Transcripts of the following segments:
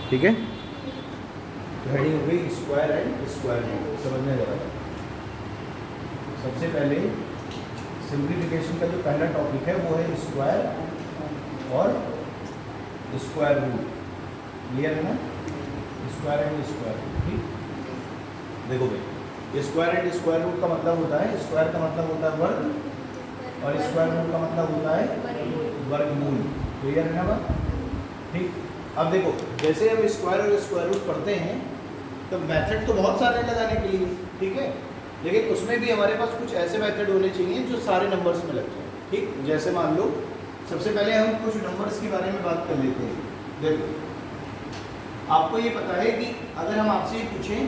ठीक है, तो हेडिंग हो गई स्क्वायर एंड स्क्वायर रूट, समझने लगा। सबसे पहले सिंप्लीफिकेशन का जो पहला टॉपिक है वो है स्क्वायर और स्क्वायर रूट। क्लियर है ना, स्क्वायर एंड स्क्वायर रूट। ठीक, देखो भाई, स्क्वायर एंड स्क्वायर रूट का मतलब होता है, स्क्वायर का मतलब होता है वर्ग और स्क्वायर रूट का मतलब होता है वर्गमूल। क्लियर है ना बात। ठीक, अब देखो जैसे हम स्क्वायर और स्क्वायर रूट पढ़ते हैं तो मेथड तो बहुत सारे हैं लगाने के लिए, ठीक है, लेकिन उसमें भी हमारे पास कुछ ऐसे मेथड होने चाहिए जो सारे नंबर्स में लगते हैं। ठीक, जैसे मान लो सबसे पहले हम कुछ नंबर्स के बारे में बात कर लेते हैं। देखो आपको ये पता है कि अगर हम आपसे ये पूछें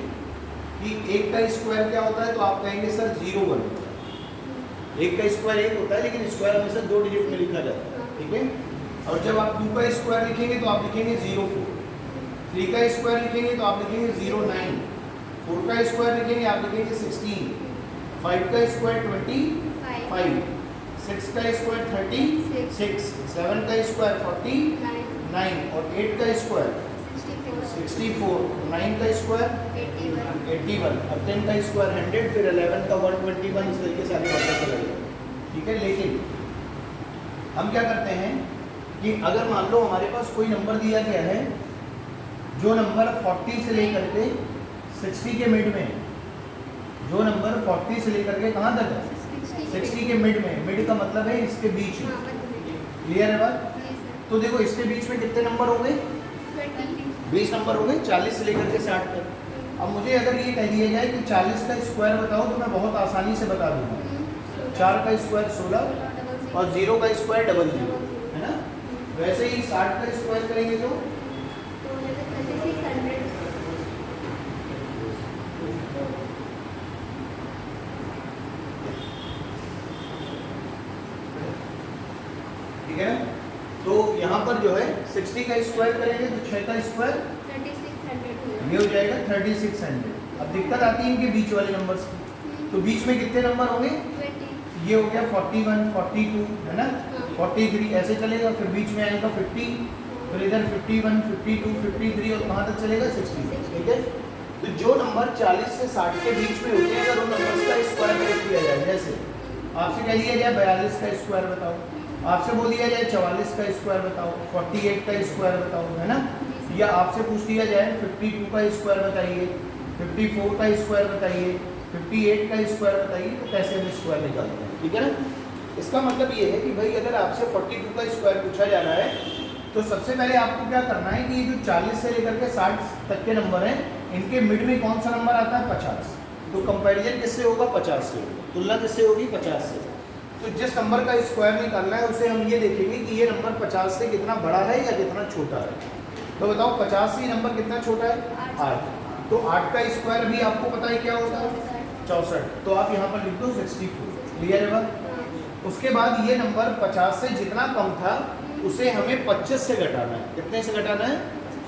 कि एक का स्क्वायर क्या होता है तो आप कहेंगे सर 0 1 होता है। एक का स्क्वायर 1 होता है लेकिन स्क्वायर हमेशा 2 डिजिट में लिखा जाता है। ठीक है, और जब आप 2 का स्क्वायर लिखेंगे तो आप लिखेंगे 0 4, 3 का स्क्वायर लिखेंगे तो आप लिखेंगे 0 9, 4 का स्क्वायर लिखेंगे आप लिखेंगे 16, 5 का स्क्वायर 25, 6 का स्क्वायर 36, 7 का स्क्वायर 49 और 8 का स्क्वायर 64, 9 का स्क्वायर 81, अब 10 का स्क्वायर 100, फिर 11 का 121, इस तरीके से आगे बढ़ता चला जाएगा। ठीक है, लेकिन हम क्या करते हैं कि अगर मान लो हमारे पास कोई नंबर दिया गया है जो नंबर 40 से लेकर के 60 के मिड में है, जो नंबर 40 से लेकर के कहाँ तक है 60 के मिड में, मिड का मतलब है इसके बीच में। क्लियर है बात। तो देखो इसके बीच में कितने नंबर होंगे, 20 नंबर होंगे 40 से लेकर के 60 तक। अब मुझे अगर ये कह दिया जाए कि 40 का स्क्वायर बताओ तो मैं बहुत आसानी से बता दूंगा। 4 का स्क्वायर 16 और 0 का स्क्वायर 00, है ना। वैसे ही 60 का स्क्वायर करेंगे तो ठीक है, तो यहाँ पर जो है 60 का स्क्वायर करेंगे तो 6 का स्क्वायर 3600 ये हो जाएगा 3600। अब दिक्कत आती है इनके बीच वाले नंबर्स की, तो बीच में कितने नंबर होंगे 20। ये हो गया 41, 42 है ना, 43 ऐसे चलेगा, फिर बीच में आएगा 50, फिर इधर 51, 52, 53 और कहाँ तक चलेगा 60। ठीक है, तो जो नंबर 40 से 60 के बीच में होते हैं अगर उन नंबर्स का स्क्वायर करेक्ट किया जाए, जैसे आपसे कह दिया जाए 42 का स्क्वायर बताओ, आपसे बोल दिया जाए 44 का स्क्वायर बताओ, 48 का स्क्वायर बताओ, है ना, या आपसे पूछ दिया जाए 52 का स्क्वायर बताइए, 54 का स्क्वायर बताइए, 58 का स्क्वायर बताइए, तो कैसे हम स्क्वायर निकालते हैं। ठीक है ना, इसका मतलब ये है कि भाई अगर आपसे 42 का स्क्वायर पूछा जा रहा है तो सबसे पहले आपको क्या करना है कि ये जो 40 से लेकर के 60 तक के नंबर हैं इनके मिड में कौन सा नंबर आता है 50, तो कंपैरिजन किससे होगा 50 से होगा, तुलना किससे होगी 50 से। तो जिस नंबर का स्क्वायर निकालना है उसे हम ये देखेंगे कि ये नंबर 50 से कितना बड़ा है या कितना छोटा है। तो बताओ 50 से नंबर कितना छोटा है 8, तो 8 का स्क्वायर भी आपको पता है क्या होता है 64, तो आप यहाँ पर लिख दो 64। क्लियर है बात। उसके बाद ये नंबर 50 से जितना कम था उसे हमें 25 से घटाना है। कितने से घटाना है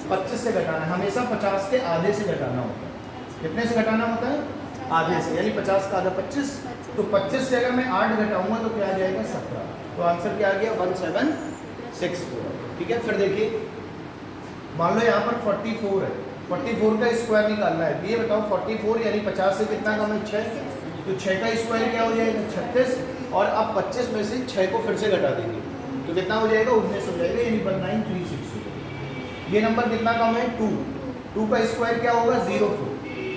25 से घटाना है, हमेशा 50 के आधे से घटाना होता है। कितने से घटाना होता है आधे से, यानी 50 का आधा 25, तो 25 से अगर मैं 8 घटाऊंगा तो क्या आ जाएगा 17, तो आंसर क्या आ गया 1764। ठीक है, फिर देखिए मान लो यहाँ पर 44 है, 44 का स्क्वायर निकालना है, ये बताओ 44 यानी 50 से कितना कम है 6, तो 6 का स्क्वायर क्या हो जाएगा 36, और अब 25 में से 6 को फिर से घटा देंगे तो कितना हो जाएगा 19 हो जाएगा, यानी 19360। ये नंबर कितना कम है 2 का स्क्वायर क्या होगा 04,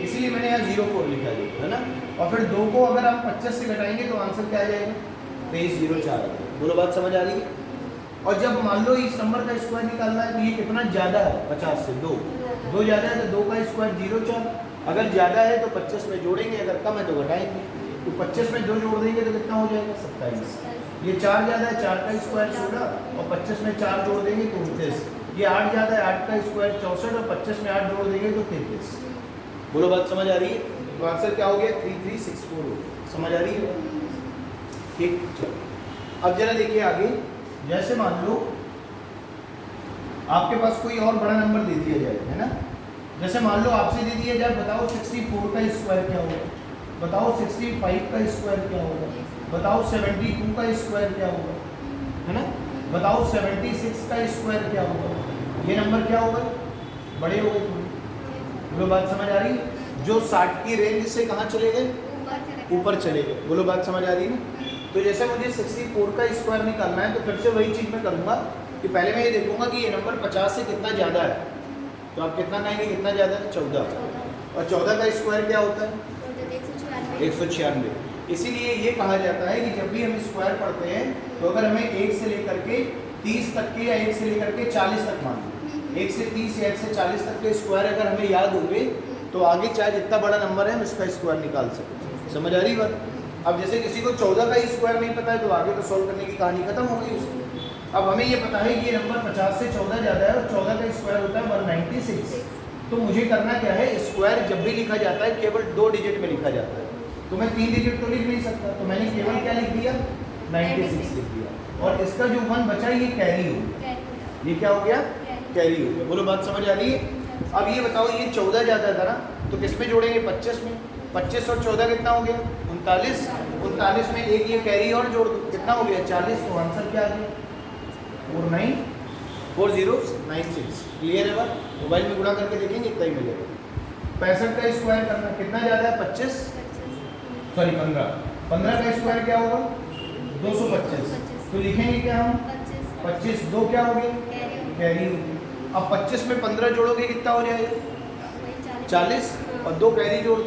इसीलिए मैंने यहाँ 04 लिखा है ना, और फिर 2 को अगर हम 25 से घटाएंगे तो आंसर क्या आ जाएगा 2304। बोलो बात समझ आ रही है। और जब मान लो इस नंबर का स्क्वायर निकालना है तो ये कितना ज़्यादा है 50 से 2 ज़्यादा है तो 2 का स्क्वायर 04, अगर ज़्यादा है तो 25 में जोड़ेंगे, अगर कम है तो घटाएंगे, तो 25 में 2 जोड़ देंगे तो कितना हो जाएगा 27। ये 4 ज़्यादा है 4 का स्क्वायर 16 और 25 में 4 जोड़ देंगे तो 29। ये 8 ज़्यादा है 8 का स्क्वायर 64 और 25 में 8 जोड़ देंगे तो 33। बोलो बात समझ आ रही है। तो आंसर क्या हो गया 3364 हो। समझ आ रही है। ठीक, चलो अब जरा देखिए आगे, जैसे मान लो आपके पास कोई और बड़ा नंबर दे दिया जाए, है ना, जैसे मान लो आपसे दे दिया जाए बताओ 64 का स्क्वायर क्या होगा, बताओ 65 का स्क्वायर क्या होगा, बताओ 72 का स्क्वायर क्या होगा, है ना, बताओ 76 का स्क्वायर क्या होगा। ये नंबर क्या होगा बड़े हो गए थोड़े। बोलो बात समझ आ रही है? जो 60 की रेंज से कहाँ चले गए? ऊपर चले गए। बोलो बात समझ आ रही है ना? तो जैसे मुझे 64 का स्क्वायर निकालना है तो फिर से वही चीज़ मैं करूँगा कि पहले मैं ये देखूंगा कि ये नंबर 50 से कितना ज़्यादा है। तो आप कितना कहेंगे कितना ज़्यादा है? 14। और 14 का स्क्वायर क्या होता है? 196। इसीलिए ये कहा जाता है कि जब भी हम स्क्वायर पढ़ते हैं तो अगर हमें 1 से लेकर के 30 तक के या 1 से लेकर के 40 तक मान लो, 1 से 30 या 1 से 40 तक के स्क्वायर अगर हमें याद होंगे तो आगे चाहे जितना बड़ा नंबर है हम इसका स्क्वायर निकाल सकते। समझ आ रही बात? अब जैसे किसी को 14 का स्क्वायर नहीं पता है तो आगे तो सॉल्व करने की कहानी खत्म हो गई उसकी। अब हमें ये पता है कि ये नंबर 50 से 14 ज़्यादा है और 14 का स्क्वायर होता है 196। तो मुझे करना क्या है? स्क्वायर जब भी लिखा जाता है केवल 2 डिजिट में लिखा जाता है। तो मैं 3 डिजिट तो लिख नहीं सकता, तो मैंने केवल क्या लिख दिया? 96 लिख दिया। और इसका जो 1 बचा ये कैरी हो गया। ये क्या हो गया? कैरी हो गया। बोलो बात समझ आ रही है? अब ये बताओ ये 14 ज़्यादा था ना, तो किस में जोड़ेंगे? 25 में। 25 और 14 कितना हो गया? 39। 39 में एक ये कैरी और जोड़ दो, कितना हो गया? 40। तो आंसर क्या आ गया? 4096। क्लियर है बात? मोबाइल में गुणा करके देखेंगे इतना ही मिलेगा। 65 का स्क्वायर करना कितना ज़्यादा है? 25 सॉरी 15। 15 का स्क्वायर क्या होगा? 225। तो लिखेंगे क्या हम? 25। 2 क्या हो गए? कैरी हो गई। अब 25 में 15 जोड़ोगे कितना हो जाएगा? 40। और 2 कैरी जोड़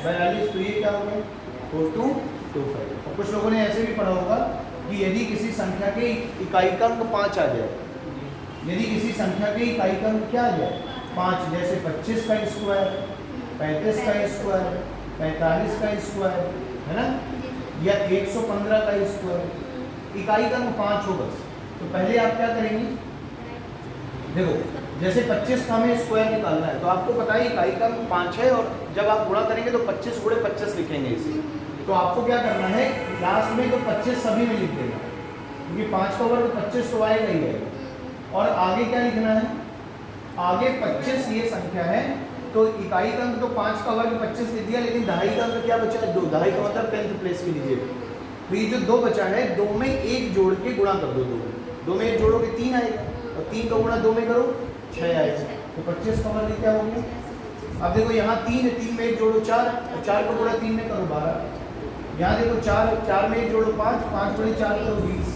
42। तो ये क्या हो गया? 4225। और कुछ लोगों ने ऐसे भी पढ़ा होगा कि यदि किसी संख्या के इकाई का अंक 5 आ जाए, यदि किसी संख्या के इकाई का अंक क्या आ जाए? 5, जैसे 25 का स्क्वायर, 35 का स्क्वायर, 45 का स्क्वायर, है ना, या 115 का स्क्वायर, इकाई का अंक 5 हो बस। तो पहले आप क्या करेंगे? देखो जैसे 25 का हमें स्क्वायर निकालना है तो आपको पता है इकाई का अंक 5 है और जब आप गुणा करेंगे तो 25 गुणे 25 लिखेंगे इसे। तो आपको क्या करना है? लास्ट में तो 25 सभी में लिख देना, क्योंकि 5 का वर्ग 25 तो आएगा ही आएगा। और आगे क्या लिखना है? आगे 25 ये संख्या है तो इकाई का अंक तो 5 का वर्ग 25 लिख दिया, लेकिन दहाई का अंक क्या बचा है? 2। दहाई का मतलब 10th प्लेस के लीजिए। तो ये जो 2 बचा है, 2 में 1 जोड़ के गुणा कर दो। 2 में 1 जोड़ोगे 3 आएगा, और 3 का गुणा 2 में करो 6 आएगा। तो 25 का वर्ग क्या हो गया? अब देखो यहाँ 3 है, 3 में 1 जोड़ो 4, और 4 का गुणा 3 में करो 12। यहाँ देखो 4 में 1 जोड़ो 5, 5 गुणे 4 करो 20।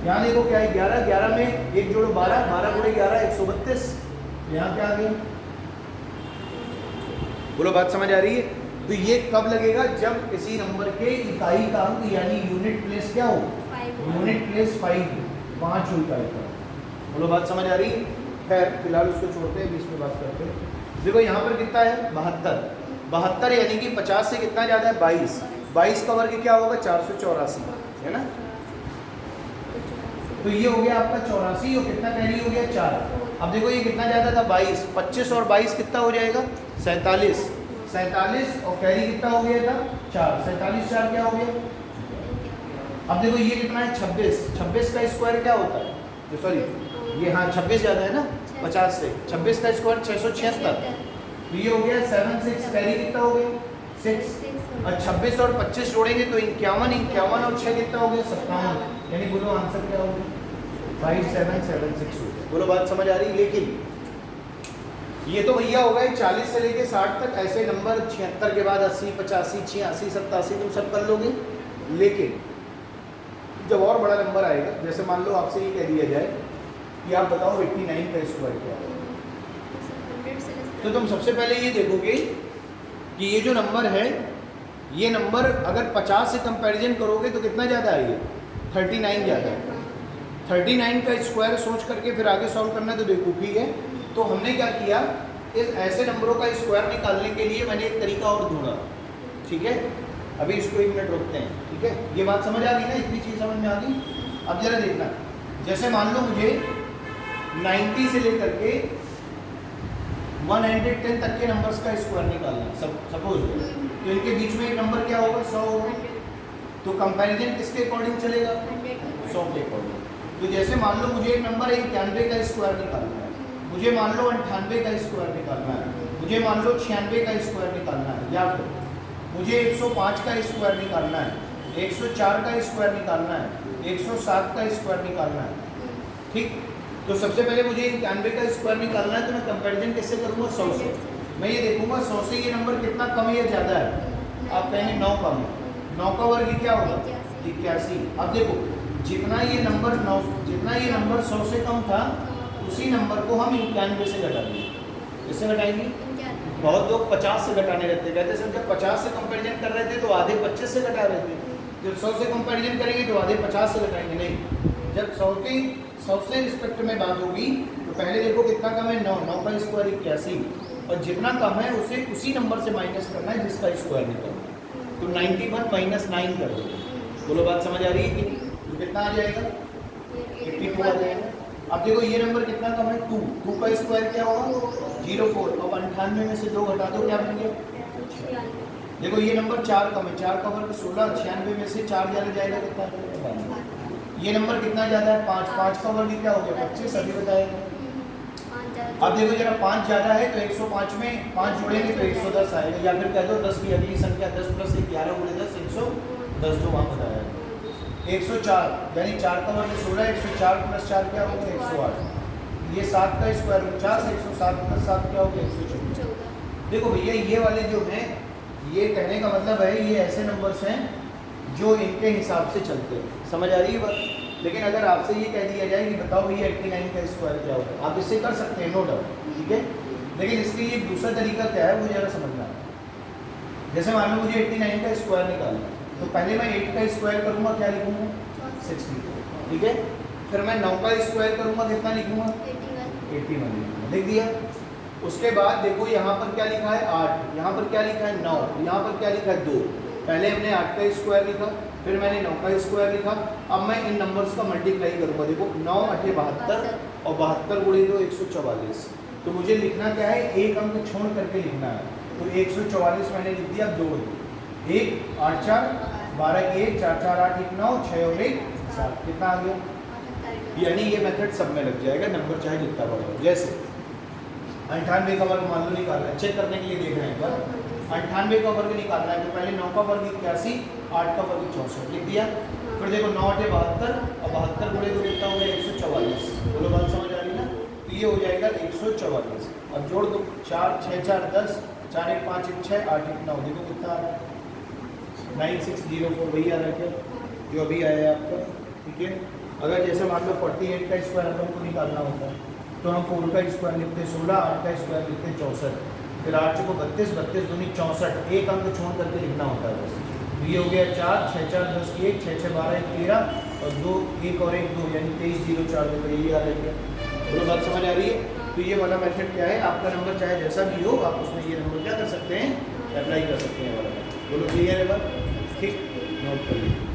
यहाँ देखो क्या है? 11, 11 में 1 जोड़ो 12, 12 गुणे 11 132। यहाँ क्या आ गया? बोलो बात समझ आ रही है? तो ये कब लगेगा? जब किसी नंबर के इकाई का अंक यानी यूनिट प्लेस क्या हो? यूनिट प्लेस 5 हो इकाई का। बोलो बात समझ आ रही है? खैर फिलहाल उसको छोड़ते हैं, बीच में बात करते हैं। देखो यहाँ पर कितना है? 72। 72 यानी कि 50 से कितना ज़्यादा है? 22। 22 का वर्ग क्या होगा? 484, है ना। तो ये हो गया आपका 84 और कितना कैरी हो गया? 4। अब देखो ये कितना ज़्यादा था? 22। 25 और 22 कितना हो जाएगा? 47। 47 और कैरी कितना हो गया था? 4। 47 4 क्या हो गया? अब देखो ये कितना है? 26। 26 का स्क्वायर क्या होता है? सॉरी ये हाँ 26 ज़्यादा है ना 50 से। 26 का स्क्वायर 676। तो ये हो गया 7 6 कैरी कितना हो गया? 6। और 26 और 25 जोड़ेंगे तो 51, 51 और 6 कितना हो गया? 57। यानी बोलो आंसर क्या हो गया? 5776 हो गया। बोलो बात समझ आ रही? लेकिन ये तो भैया होगा 40 से लेके 60 तक ऐसे नंबर, 76 के बाद 80 85 86 87 तुम सब कर लोगे। लेकिन जब और बड़ा नंबर आएगा, जैसे मान लो आपसे ये कह दिया जाए कि आप बताओ 89 का स्क्वायर क्या है, तो तुम सबसे पहले ये देखोगे कि ये जो नंबर है, ये नंबर अगर 50 से कंपैरिजन करोगे तो कितना ज़्यादा है? ये 39 ज़्यादा है। 39 का स्क्वायर सोच करके फिर आगे सॉल्व करना तो बेवकूफ़ी है। तो हमने क्या किया, इस ऐसे नंबरों का स्क्वायर निकालने के लिए मैंने एक तरीका और ढूंढा। ठीक है, अभी इसको 1 मिनट रोकते हैं। ठीक है, ये बात समझ आ गई ना? इतनी चीज़ समझ में आ गई? अब जरा देखना, जैसे मान लो मुझे 90 से लेकर के 110 तक के नंबर्स का स्क्वायर निकालना है सपोज, तो इनके बीच में एक नंबर क्या होगा? 100 होगा। तो कंपैरिजन किसके अकॉर्डिंग चलेगा? 100 के अकॉर्डिंग। तो जैसे मान लो मुझे एक नंबर 91 का स्क्वायर निकालना है, मुझे मान लो 98 का स्क्वायर निकालना है, मुझे मान लो 96 का स्क्वायर निकालना है, या फिर मुझे 105 का स्क्वायर निकालना है, 104 का स्क्वायर निकालना है, 107 का स्क्वायर निकालना है। ठीक, तो सबसे पहले मुझे 91 का स्क्वायर निकालना है, तो मैं कंपैरिजन कैसे करूंगा? 100 से। मैं ये देखूंगा 100 से ये नंबर कितना कम है या ज़्यादा है। आप कहेंगे 9 कम है। 9 का वर्ग क्या होगा? 81। अब देखो जितना ये नंबर 100 से कम था उसी नंबर को हम 91 से घटा देंगे। किससे घटाएंगे? बहुत लोग 50 से घटाने रहते, कहते सर जब 50 से कंपैरिजन कर रहे थे तो आधे 25 से घटा रहे थे, जब 100 से कंपैरिजन करेंगे तो आधे 50 से घटाएंगे। नहीं, जब 100 से रिस्पेक्ट में बात होगी तो पहले देखो कितना कम है? 9 का स्क्वायर 81, और जितना कम है उसे उसी नंबर से माइनस करना है जिसका स्क्वायर निकलना है। तो 91 माइनस 9 कर दो। बोलो बात समझ आ रही है कि नहीं? तो कितना आ जाएगा? 82 आ जाएगा। अब देखो ये नंबर कितना कम है? 2 का स्क्वायर क्या होगा? 04। अब 98 में से 2 घटा दो, क्या बन गया? देखो ये नंबर 4 कम है, 4 का वर्ग 16, 96 में से 4 ज़्यादा जाएगा कितना? ये नंबर कितना ज़्यादा है? 5 का वर्ग क्या हो गया? 25। अभी बताएगा। अब देखो जरा 5 ज़्यादा है तो 105 में 5 जोड़ेंगे तो 110 आएगा, या फिर कह दो 10 की अगली संख्या 10 + 1 11 × 10 110, जो वहाँ बताया 104, यानी 4 का वर्ग 16, 104 + 4 क्या होगा? 108। ये 7 का स्क्वायर 50, 107 + 7 क्या होगा? 114। देखो भैया ये वाले जो हैं, ये कहने का मतलब है ये ऐसे नंबर्स हैं जो इनके हिसाब से चलते हैं। समझ आ रही है बात? लेकिन अगर आपसे ये कह दिया जाए कि बताओ भैया 89 का स्क्वायर क्या होगा, आप इससे कर सकते हैं, नो डाउट, ठीक है। लेकिन इसके लिए दूसरा तरीका क्या है वो ज़रा समझना है। जैसे मान लो मुझे 89 का स्क्वायर निकालना है, तो पहले मैं 8 का स्क्वायर करूँगा, क्या लिखूँगा? 60, ठीक है। फिर मैं 9 का स्क्वायर करूँगा, कितना लिखूँगा? 81 लिखूँगा, लिख दिया। उसके बाद देखो यहाँ पर क्या लिखा है? 8, यहाँ पर क्या लिखा है? 9, यहाँ पर क्या लिखा है? 2। पहले हमने 8 का स्क्वायर लिखा, फिर मैंने 9 का स्क्वायर लिखा। अब मैं इन नंबर्स का मल्टीप्लाई करूँगा। देखो 9 × 8 72, और 72 × 2 144। तो मुझे लिखना क्या है? एक अंक छोड़ करके लिखना है। तो 144 मैंने लिख दिया, जोड़ दो। 1 8 4 12 की 1 4 4 8 1 9 6 और 1 7, कितना आ गया? यानी ये मेथड सब में लग जाएगा, नंबर चाहे जितना बड़ा हो। जैसे 98 का वर्ग मान लो निकालना है, चेक करने के लिए देख रहे हैं एक बार। 98 का वर्ग निकालना है तो पहले 9 का वर्ग 81, 8 का वर्ग 64 लिख दिया। फिर देखो 9 8 72, और 72 × 2 कितना हो गया? 144। बोलो बात समझ आ रही ना? तो ये हो जाएगा 144। अब जोड़ दो, 4 6 4 10, 4 1 5 1 6 8 1 9, देखो कितना आ रहा है? 9604 वही आ रहा है क्या जो अभी आया है आपका, ठीक है। अगर जैसे मान लो 48 का स्क्वायर अपन को निकालना होता है तो हम 4 का स्क्वायर लिखते 16, 8 का स्क्वायर लिखते 64, फिर 8 को 32, 32 दूनी 64, एक अंक छोड़ करके लिखना होता है बस। तो ये हो गया 4 6 4 10 की 1 6 6 12 1 13, और 2 1 और 1 2, यानी 2304 देखो यही आ रही है। बोलो बात समझ आ रही है? तो ये वाला मेथड क्या है? आपका नंबर चाहे जैसा भी हो, आप उसमें ये नंबर क्या कर सकते हैं? अप्लाई कर सकते हैं वाला। बोलो क्लियर है बात? ठीक, नोट कर लीजिए।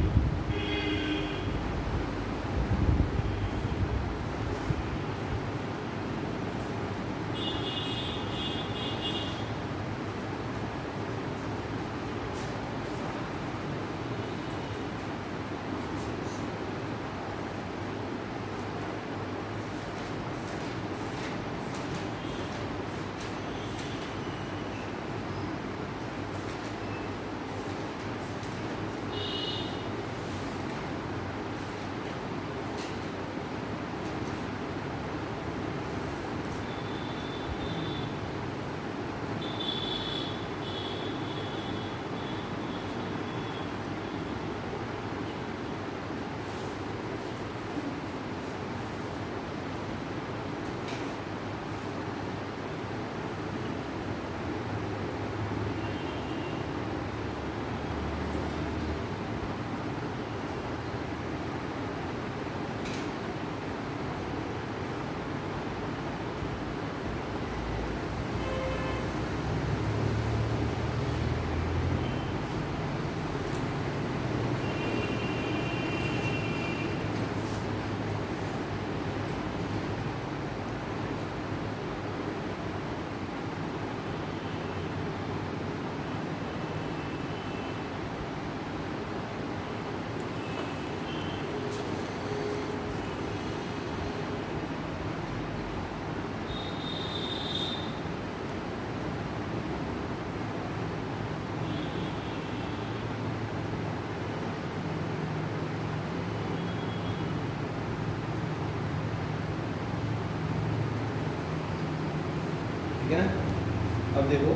ठीक है ना। अब देखो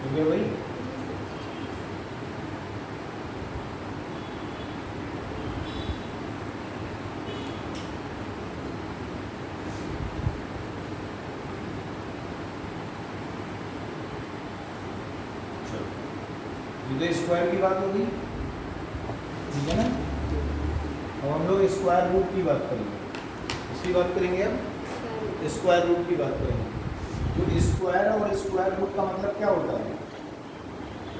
हो गया भाई। चलो स्क्वायर की बात होगी, ठीक है ना। अब हम लोग स्क्वायर रूट की बात करेंगे, इसकी बात करेंगे। अब स्क्वायर रूट की बात करेंगे। तो स्क्वायर और स्क्वायर रूट का मतलब क्या होता है?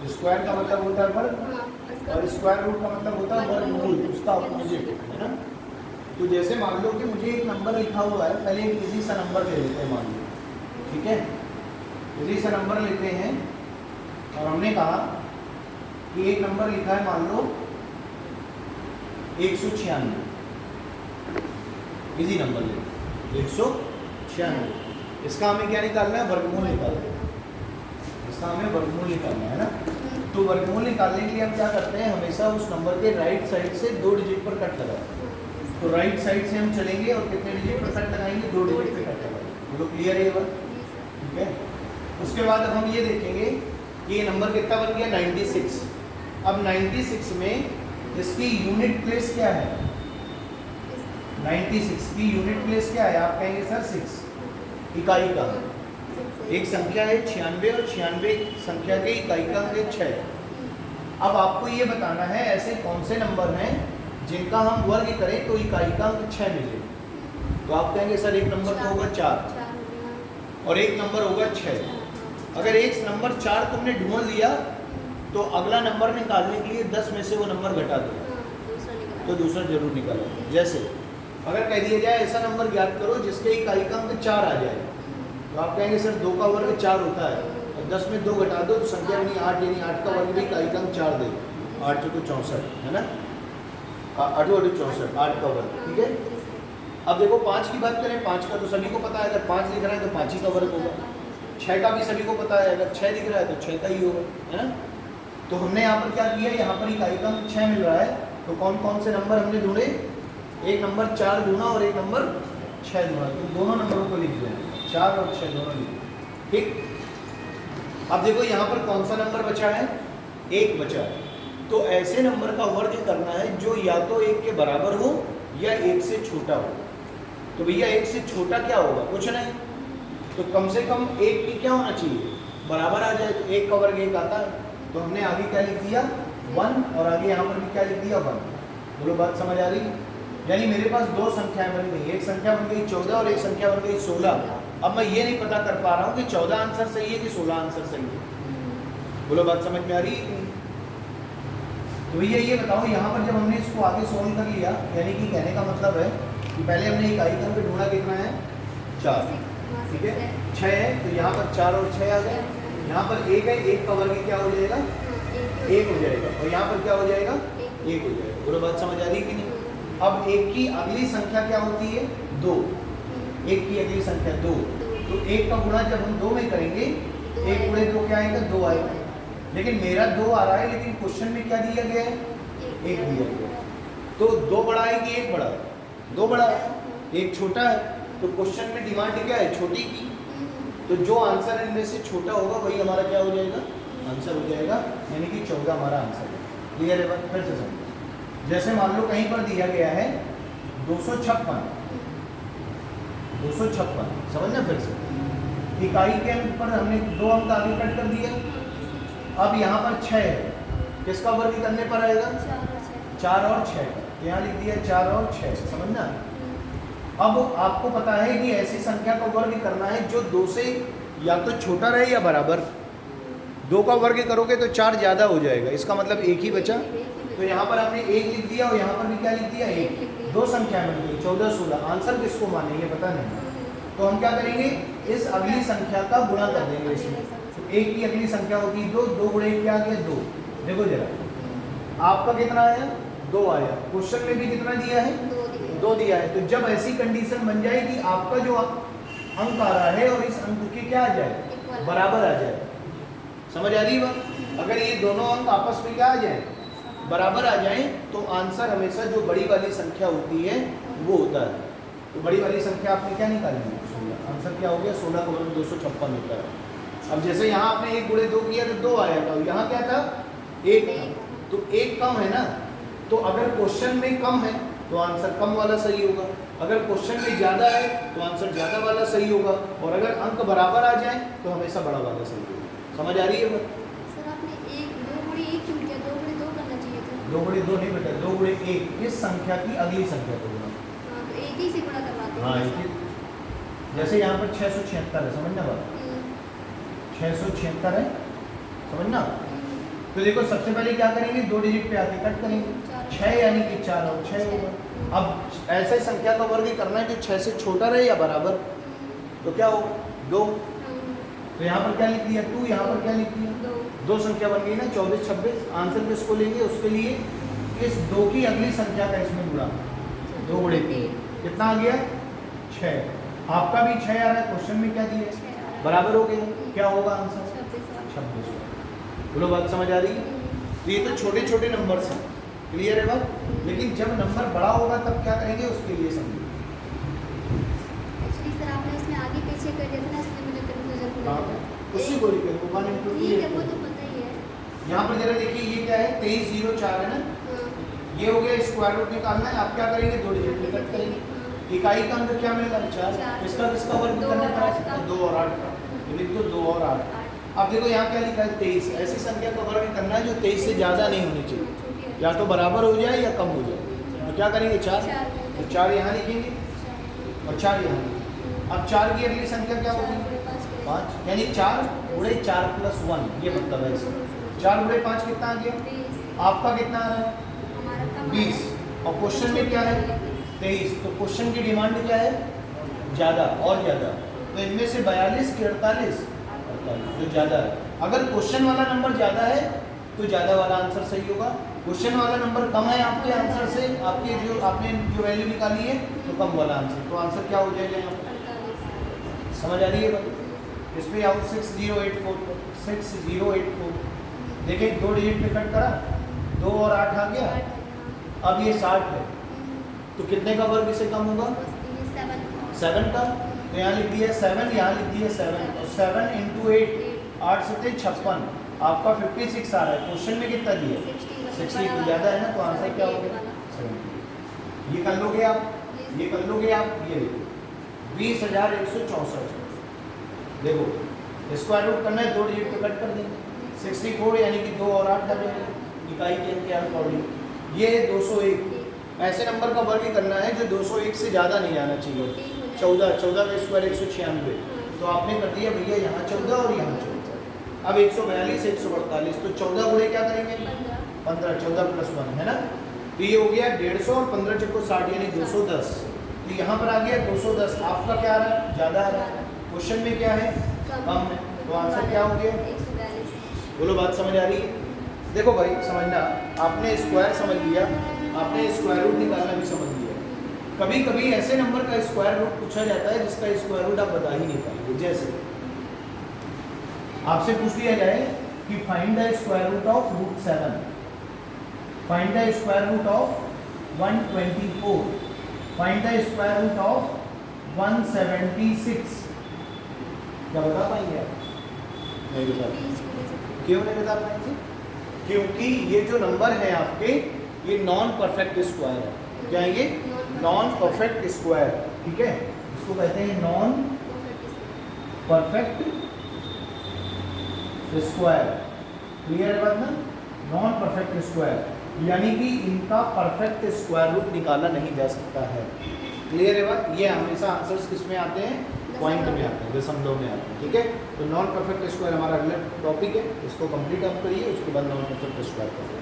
स्क्वायर का मतलब होता है वर्ग और स्क्वायर रूट का मतलब होता है वर्गमूल, उसका अपोजिट, है ना। तो जैसे मान लो कि मुझे एक नंबर लिखा हुआ है, पहले एक इजी सा नंबर ले लेते हैं, मान लो, ठीक है। इजी सा नंबर लेते हैं और हमने कहा कि एक नंबर लिखा है, मान लो 196। इजी नंबर लेते 196। इसका हमें क्या निकालना है? वर्गमूल निकालना है। इसका हमें वर्गमूल निकालना है ना। तो वर्गमूल निकालने के लिए हम क्या करते हैं, हमेशा उस नंबर के राइट साइड से 2 डिजिट पर कट लगाते हैं। तो राइट साइड से हम चलेंगे और कितने डिजिट पर कट लगाएंगे? 2 डिजिट पर कट लगाएंगे। बोलो क्लियर है ये बात? ठीक है। उसके बाद अब हम ये देखेंगे कि ये नंबर कितना बन गया? 96। अब 96 में इसकी यूनिट प्लेस क्या है? 96 की यूनिट प्लेस क्या है? आप कहेंगे सर 6, इकाई का। एक संख्या है 96 और 96 संख्या के इकाई का अंक 6। अब आपको ये बताना है ऐसे कौन से नंबर हैं जिनका हम वर्ग करें तो इकाई का अंक 6 मिले। तो आप कहेंगे सर एक नंबर तो होगा 4 और एक नंबर होगा 6। अगर एक नंबर 4 तुमने ढूंढ लिया तो अगला नंबर निकालने के लिए 10 में से वो नंबर घटा दो तो दूसरा जरूर निकालो। जैसे अगर कह दिया जाए ऐसा नंबर ज्ञात करो जिसके इकाई का अंक 4 आ जाए, तो आप कहेंगे सर 2 का वर्ग 4 होता है और 10 में 2 घटा दो तो संख्या बनी 8, यानी 8 का वर्ग भी इकाई का अंक 4 देगा। 8 चौको 64, है ना। 8 8 64, 8 का वर्ग, ठीक है। अब देखो 5 की बात करें, 5 का तो सभी को पता है, अगर 5 लिख रहा है तो 5 ही का वर्ग होगा। 6 का भी सभी को पता है, अगर 6 लिख रहा है तो 6 का ही होगा, है ना। तो हमने यहाँ पर क्या किया, यहाँ पर इकाई का अंक 6 मिल रहा है, तो कौन कौन से नंबर हमने ढूंढे? एक नंबर 4 ढूंढा और एक नंबर 6 ढूंढा। तो दोनों नंबरों को लिख दिया, 4 और 6 दोनों लिख, ठीक। अब देखो यहाँ पर कौन सा नंबर बचा है? 1 बचा है। तो ऐसे नंबर का वर्ग करना है जो या तो 1 के बराबर हो या 1 से छोटा हो। तो भैया 1 से छोटा क्या होगा? कुछ नहीं, तो कम से कम 1 की क्या होना चाहिए? बराबर आ जाए। तो 1 का वर्ग 1 आता है, तो हमने आगे क्या लिख दिया? 1, और आगे यहाँ पर भी क्या लिख दिया? 1। बोलो बात समझ आ रही? यानी मेरे पास 2 संख्याएं बन गई, एक संख्या बन गई 14 और एक संख्या बन गई 16। अब मैं ये नहीं पता कर पा रहा हूँ कि 14 आंसर सही है कि 16 आंसर सही है। बोलो बात समझ में आ रही है? तो ये बताओ, यहाँ पर जब हमने इसको आगे सोल्व कर लिया, यानी कि कहने का मतलब है कि पहले हमने इकाई का अंक ढूंढा, कितना है? 4, ठीक है। 6 है तो यहाँ पर 4 और 6 आ गए। यहाँ पर 1 है, 1 का वर्ग क्या हो जाएगा? 1 हो जाएगा, और यहाँ पर क्या हो जाएगा? 1 हो जाएगा। बोलो बात समझ आ रही है कि नहीं? अब एक की अगली संख्या क्या होती है? 2। एक की अगली संख्या 2, तो एक का गुणा जब हम 2 में करेंगे, 1 गुणे 2 क्या आएगा? 2 आएगा। लेकिन मेरा 2 आ रहा है, लेकिन क्वेश्चन में क्या दिया गया है? 1 दिया गया है। तो 2 बड़ा है कि 1 बड़ा है? 2 बड़ा है, 1 छोटा है। तो क्वेश्चन में डिमांड क्या है? छोटी की। तो जो आंसर इनमें से छोटा होगा वही हमारा क्या हो जाएगा? आंसर हो जाएगा, यानी कि 14 हमारा आंसर है। क्लियर है बात? फिर से समझो। जैसे मान लो कहीं पर दिया गया है 256, 256, समझना फिर से। इकाई के अंक पर हमने 2 अंक आगे कट कर दिया। अब यहाँ पर 6 है, किसका वर्ग करने पर आएगा? 4 और 6 का। यहाँ लिख दिया 4 और 6, समझना। अब आपको पता है कि ऐसी संख्या का वर्ग करना है जो 2 से या तो छोटा रहे या बराबर। 2 का वर्ग करोगे तो 4 ज़्यादा हो जाएगा, इसका मतलब 1 ही बचा। तो यहाँ पर हमने 1 लिख दिया और यहाँ पर भी क्या लिख दिया? 1। 2 संख्या बन गई, 14, 16। आंसर किसको माने ये पता नहीं, तो हम क्या करेंगे? इस अगली संख्या का गुणा कर देंगे इसमें। तो 1 की अगली संख्या होती है 2, 2 गुणे क्या आ गया? 2। देखो जरा, आपका कितना आया? 2 आया। क्वेश्चन में भी कितना दिया है? 2 दिया है। तो जब ऐसी कंडीशन बन जाए कि आपका जो अंक आ रहा है और इस अंक के क्या आ जाए? बराबर आ जाए। समझ आ रही है बात? अगर ये दोनों अंक आपस में क्या आ जाए? बराबर आ जाए, तो आंसर हमेशा जो बड़ी वाली संख्या होती है वो होता है। तो बड़ी वाली संख्या आपने क्या निकाली? 16। आंसर क्या हो गया? 16 का वर्ग 256 होता है। अब जैसे यहाँ आपने 1 गुणे 2 किया तो 2 आया था, यहाँ क्या था? 1 था। तो 1 कम है ना, तो अगर क्वेश्चन में कम है तो आंसर कम वाला सही होगा, अगर क्वेश्चन में ज़्यादा है तो आंसर ज़्यादा वाला सही होगा, और अगर अंक बराबर आ जाए तो हमेशा बड़ा वाला सही होगा। समझ आ रही है बात? सर आपने 2 गुणे 1 क्यों किया? 2 गुणे 2 करना चाहिए था। 2 गुणे 2 नहीं बेटा, 2 गुणे 1 इस संख्या की अगली संख्या को गुणा। हाँ, तो 1 ही से गुणा करवाते हैं। हाँ, जैसे यहाँ पर 676 है, समझना बात? 676 है, समझना। तो देखो सबसे पहले क्या करेंगे? 2 डिजिट पे आके कट करेंगे। 6 यानी कि 4 और 6 होगा। अब ऐसे संख्या का वर्ग करना है जो 6 से छोटा रहे या बराबर, तो क्या होगा? 2। तो यहाँ पर क्या लिख दिया? 2। यहाँ पर क्या लिख दिया? 2 संख्या बन गई ना, 24, 26। आंसर किसको लेंगे? उसके लिए इस 2 की अगली संख्या का इसमें गुणा। 2 गुणे 3 कितना आ गया? 6। आपका भी 6 आ रहा है, क्वेश्चन में क्या दिया? बराबर हो गया। क्या होगा आंसर? 26। बोलो, बात समझ आ रही है? तो ये तो छोटे छोटे नंबर हैं, क्लियर है बात? लेकिन जब नंबर बड़ा होगा तब क्या करेंगे उसके लिए समझिए। एक्चुअली सर आपने उसमें आगे पीछे कर दिया था ना, इसलिए मुझे कंफ्यूजन हो गया। उसी को लिख दो, मान लो ठीक है, वो तो पता ही है। यहाँ पर जरा देखिए, ये क्या है? 2304 है ना, ये हो गया। स्क्वायर रूट निकालना है, आप क्या करेंगे? 2 डिजिट में कट करेंगे। इकाई का अंक क्या मिलेगा? 4। इसका किसका वर्ग करने पर है? 2 और 8 का। तो लिख दो 2 और 8। अब देखो यहाँ क्या लिखा है? 23। ऐसी संख्या का वर्ग करना है जो 23 से ज़्यादा नहीं होनी चाहिए, या तो बराबर हो जाए या कम हो जाए। तो क्या करेंगे? 4। तो 4 यहाँ लिखेंगे और 4 यहाँ लिखेंगे। अब 4 की अगली संख्या क्या होगी? 5, यानी 4 गुणे 4 प्लस 1, ये मतलब है इसका। 4 गुणे 5 कितना आ गया? आपका कितना आ रहा है? 20। और क्वेश्चन में क्या है? 23। तो क्वेश्चन की डिमांड क्या है? ज़्यादा और ज़्यादा। तो इनमें से 42 की 48, जो ज़्यादा है। अगर क्वेश्चन वाला नंबर ज़्यादा है तो ज़्यादा वाला आंसर सही होगा। क्वेश्चन वाला नंबर कम है आपके आंसर से, आपके जो आपने जो वैल्यू निकाली है, तो कम वाला आंसर। तो आंसर क्या हो जाएगा यहाँ पर? समझ आ रही है बात? इस पर आओ 6084, 6084 देखिए, 2 डिजिट पे कट करा, 2 और 8 आ गया। अब ये 60 है, तो कितने का वर्ग इससे कम होगा? 7 का। तो यहाँ लिख दिया 7, यहाँ लिख दिया 7, और 7 × 8, 8 7 56। आपका 56 आ रहा है, क्वेश्चन में कितना दिया? 60। तो ज़्यादा है ना, तो आंसर क्या हो गया? 70। ये कर लोगे आप, ये कर लोगे आप। ये देखो 20,164। देखो स्क्वायर रूट करना है, 2 डिजिट पे कट कर देंगे। 64 यानी कि 2 और 8 आ जाएगा इकाई के अंक के अकॉर्डिंग। ये 201। ऐसे नंबर का वर्ग करना है जो 201 से ज़्यादा नहीं आना चाहिए। 14 का स्क्वायर 196। तो आपने कर दिया भैया यहाँ 14 और यहाँ 14। अब 142, 148, तो 14 गुणे क्या करेंगे? 15, 14 प्लस 1 है ना। तो ये हो गया 150 और 15 चक्को 60 यानी 210। तो यहाँ पर आ गया 210। आपका क्या आ रहा है? ज़्यादा आ रहा है। क्वेश्चन में क्या है? कम है। तो आंसर क्या हो गया? 142। बोलो, बात समझ आ रही है? देखो भाई समझना, आपने स्क्वायर समझ लिया, आपने स्क्वायर रूट निकालना भी समझ लिया। कभी कभी ऐसे नंबर का स्क्वायर रूट पूछा जाता है जिसका स्क्वायर रूट आप बता ही नहीं पाएंगे। जैसे आपसे पूछ लिया जाए कि find the square root of root 7, find the square root of 124, find the square root of 176, क्या बता पाएंगे आप? नहीं बता पाएंगे। क्यों नहीं बता पाएंगे? क्योंकि ये जो नंबर है आपके, ये नॉन परफेक्ट स्क्वायर है। क्या है ये? Non perfect square. ठीक है, इसको कहते हैं नॉन परफेक्ट स्क्वायर। क्लियर है बात ना? नॉन परफेक्ट स्क्वायर यानी कि इनका परफेक्ट स्क्वायर रूट निकाला नहीं जा सकता है। क्लियर है बात? ये हमेशा आंसर्स किस में आते हैं? पॉइंट में आते हैं, दशमलव में आते हैं। ठीक है, तो नॉन परफेक्ट स्क्वायर हमारा अगला टॉपिक है, इसको कंप्लीट आप करिए, उसके बाद नॉन परफेक्ट स्क्वायर करिए।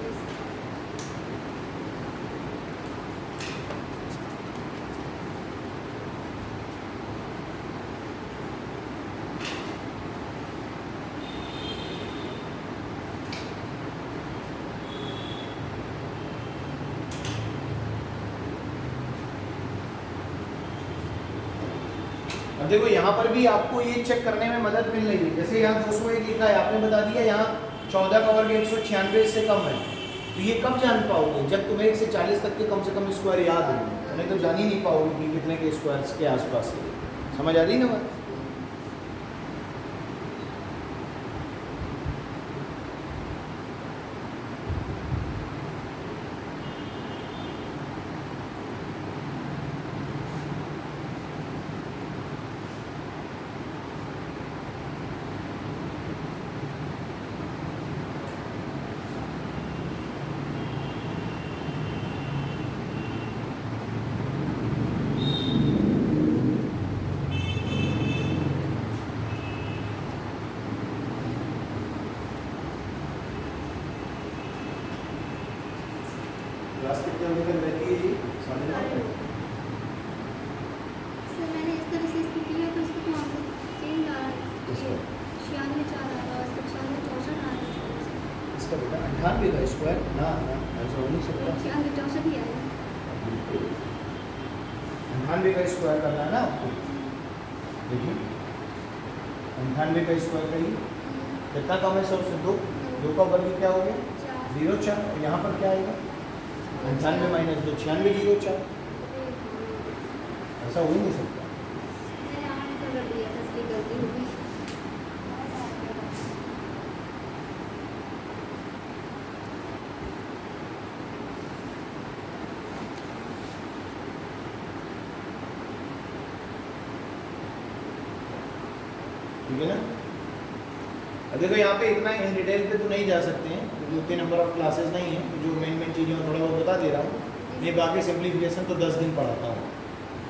अब देखो यहाँ पर भी आपको ये चेक करने में मदद मिल रही है। जैसे यहाँ 201 लिखा है, आपने बता दिया यहाँ 14 का वर्ग 196 से कम है, तो ये कब जान पाओगे? जब तुम्हें 1 से 40 तक के कम से कम स्क्वायर याद होंगे, नहीं तो जान ही नहीं पाओगे कि कितने के स्क्वायर्स के आसपास है। समझ आ रही ना बात? क्लास कितने बजे तक रहती है जी? 9:30। सर मैंने इस तरह से इसको किया तो इसको कौन सा चेंज आ रहा है? 96 4 आ रहा है, 96 64 आ रहा है। इसका बेटा 98 का स्क्वायर ना ना ऐसा हो नहीं सकता। 96 64 ही आया। 98 का स्क्वायर करना है ना आपको। देखिए 98 का स्क्वायर करिए, कितना कम है? 100 से 2, 2 का वर्ग क्या हो गया? 0 4। और यहाँ पर क्या आएगा? 98 माइनस 2 96 0 4। ऐसा हो ही नहीं सकता। मैंने 8 का कर दिया था, इसलिए गलती हो गई। ठीक है ना? अब देखो यहाँ पे इतना इन डिटेल पे तो नहीं जा सकते हैं क्योंकि उतने नंबर ऑफ क्लासेस नहीं है, तो जो मेन चीज़ें मैं थोड़ा बहुत बता दे रहा हूँ। नहीं, बाकी सिंप्लीफिकेशन तो 10 दिन पढ़ाता हूँ,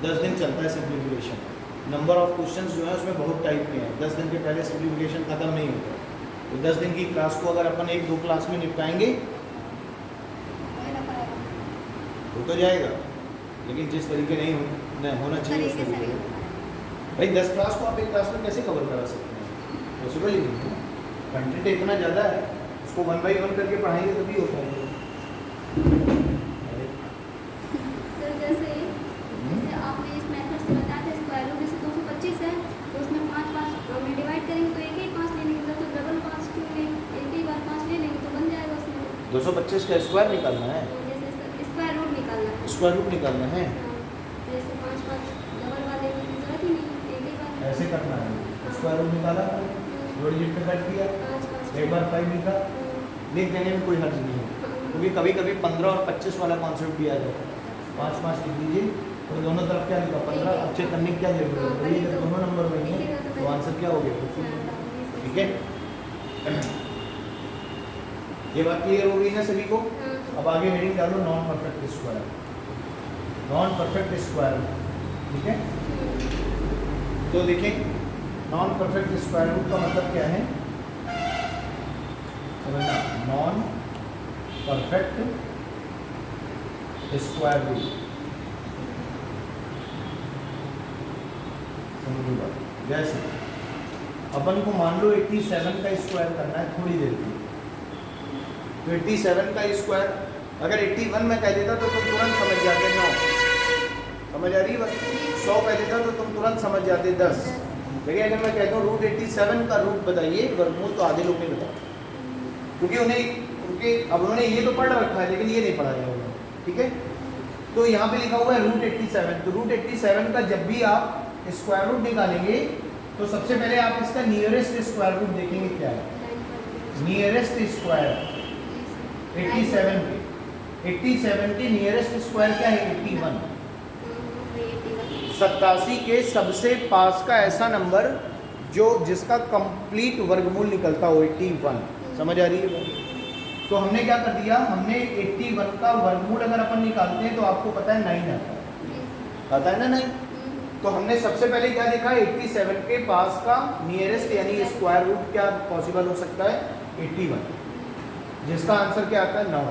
10 दिन चलता है सिंप्लीफिकेशन। नंबर ऑफ क्वेश्चंस जो है उसमें बहुत टाइप के हैं, 10 दिन के पहले सिंप्लीफिकेशन खत्म नहीं होता। तो 10 दिन की क्लास को अगर अपन 1-2 क्लास में निपटाएंगे हो तो जाएगा, लेकिन जिस तरीके नहीं होना चाहिए उस तरीके भाई 10 क्लास को आप एक क्लास में कैसे कवर करा सकते हैं? पॉसिबल ही नहीं है। कंटेंट इतना ज़्यादा है, उसको 1 बाई 1 करके पढ़ाएंगे तभी हो पाएगा। सर जैसे आपने इस मेथड से बताया था स्क्वायर रूट जैसे 225 है तो उसमें 5 में डिवाइड करेंगे तो एक ही 5 ले लेंगे, तो डबल 5 क्यों लेंगे? एक ही बार 5 ले लेंगे तो बन जाएगा उसमें। 225 का स्क्वायर निकालना है, तो जैसे स्क्वायर रूट निकालना है। स्क्वायर रूट निकालना है, जैसे 5 डबल वाले की जरूरत ही नहीं, एक ही बार ऐसे करना है। स्क्वायर रूट निकाला, दो डिजिट पे कट किया, 5 एक बार 5 लिखा, लिख देने में कोई हर्ज नहीं है, क्योंकि कभी कभी 15 और 25 वाला कॉन्सेप्ट भी आ जाता है। 5 लिख लीजिए और दोनों तरफ क्या लिखा 15, अब चेक करने की क्या जरूरत है? ये दोनों नंबर में है तो आंसर क्या हो गया? ठीक है, ये बात क्लियर हो गई ना सभी को? अब आगे हेडिंग डालो non perfect square, non perfect square. ठीक है, तो देखें नॉन परफेक्ट स्क्वायर रूट का मतलब क्या है समझना। नॉन परफेक्ट स्क्वायर रूट समझूंगा। जैसे अपन को मान लो 87 का स्क्वायर करना है थोड़ी देर के, तो 87 का स्क्वायर अगर 81 में कह देता तो तुम तुरंत समझ जाते। 9 समझ आ रही है बात? 100 कह देता तो तुम तुरंत समझ जाते 10। लेकिन अगर मैं कहता हूँ रूट 87 का रूट बताइए वर्गमूल, तो आधे लोग नहीं बताते, क्योंकि अब उन्होंने ये तो पढ़ रखा है लेकिन ये नहीं पढ़ा है उन्होंने, ठीक है। तो यहाँ पे लिखा हुआ है रूट 87, तो रूट 87 का जब भी आप स्क्वायर रूट निकालेंगे तो सबसे पहले आप इसका नियरेस्ट स्क्वायर रूट देखेंगे क्या है। नियरेस्ट स्क्वायर 87 के नियरेस्ट स्क्वायर क्या है 81। 87 के सबसे पास का ऐसा नंबर जिसका कंप्लीट वर्गमूल निकलता हो 81। समझ आ रही है बात? तो हमने क्या कर दिया, हमने 81 का वर्गमूल अगर अपन निकालते हैं तो आपको पता है 9 आता है ना 9। तो हमने सबसे पहले क्या देखा, 87 के पास का नियरेस्ट यानी स्क्वायर रूट क्या पॉसिबल हो सकता है 81, जिसका आंसर क्या आता है 9।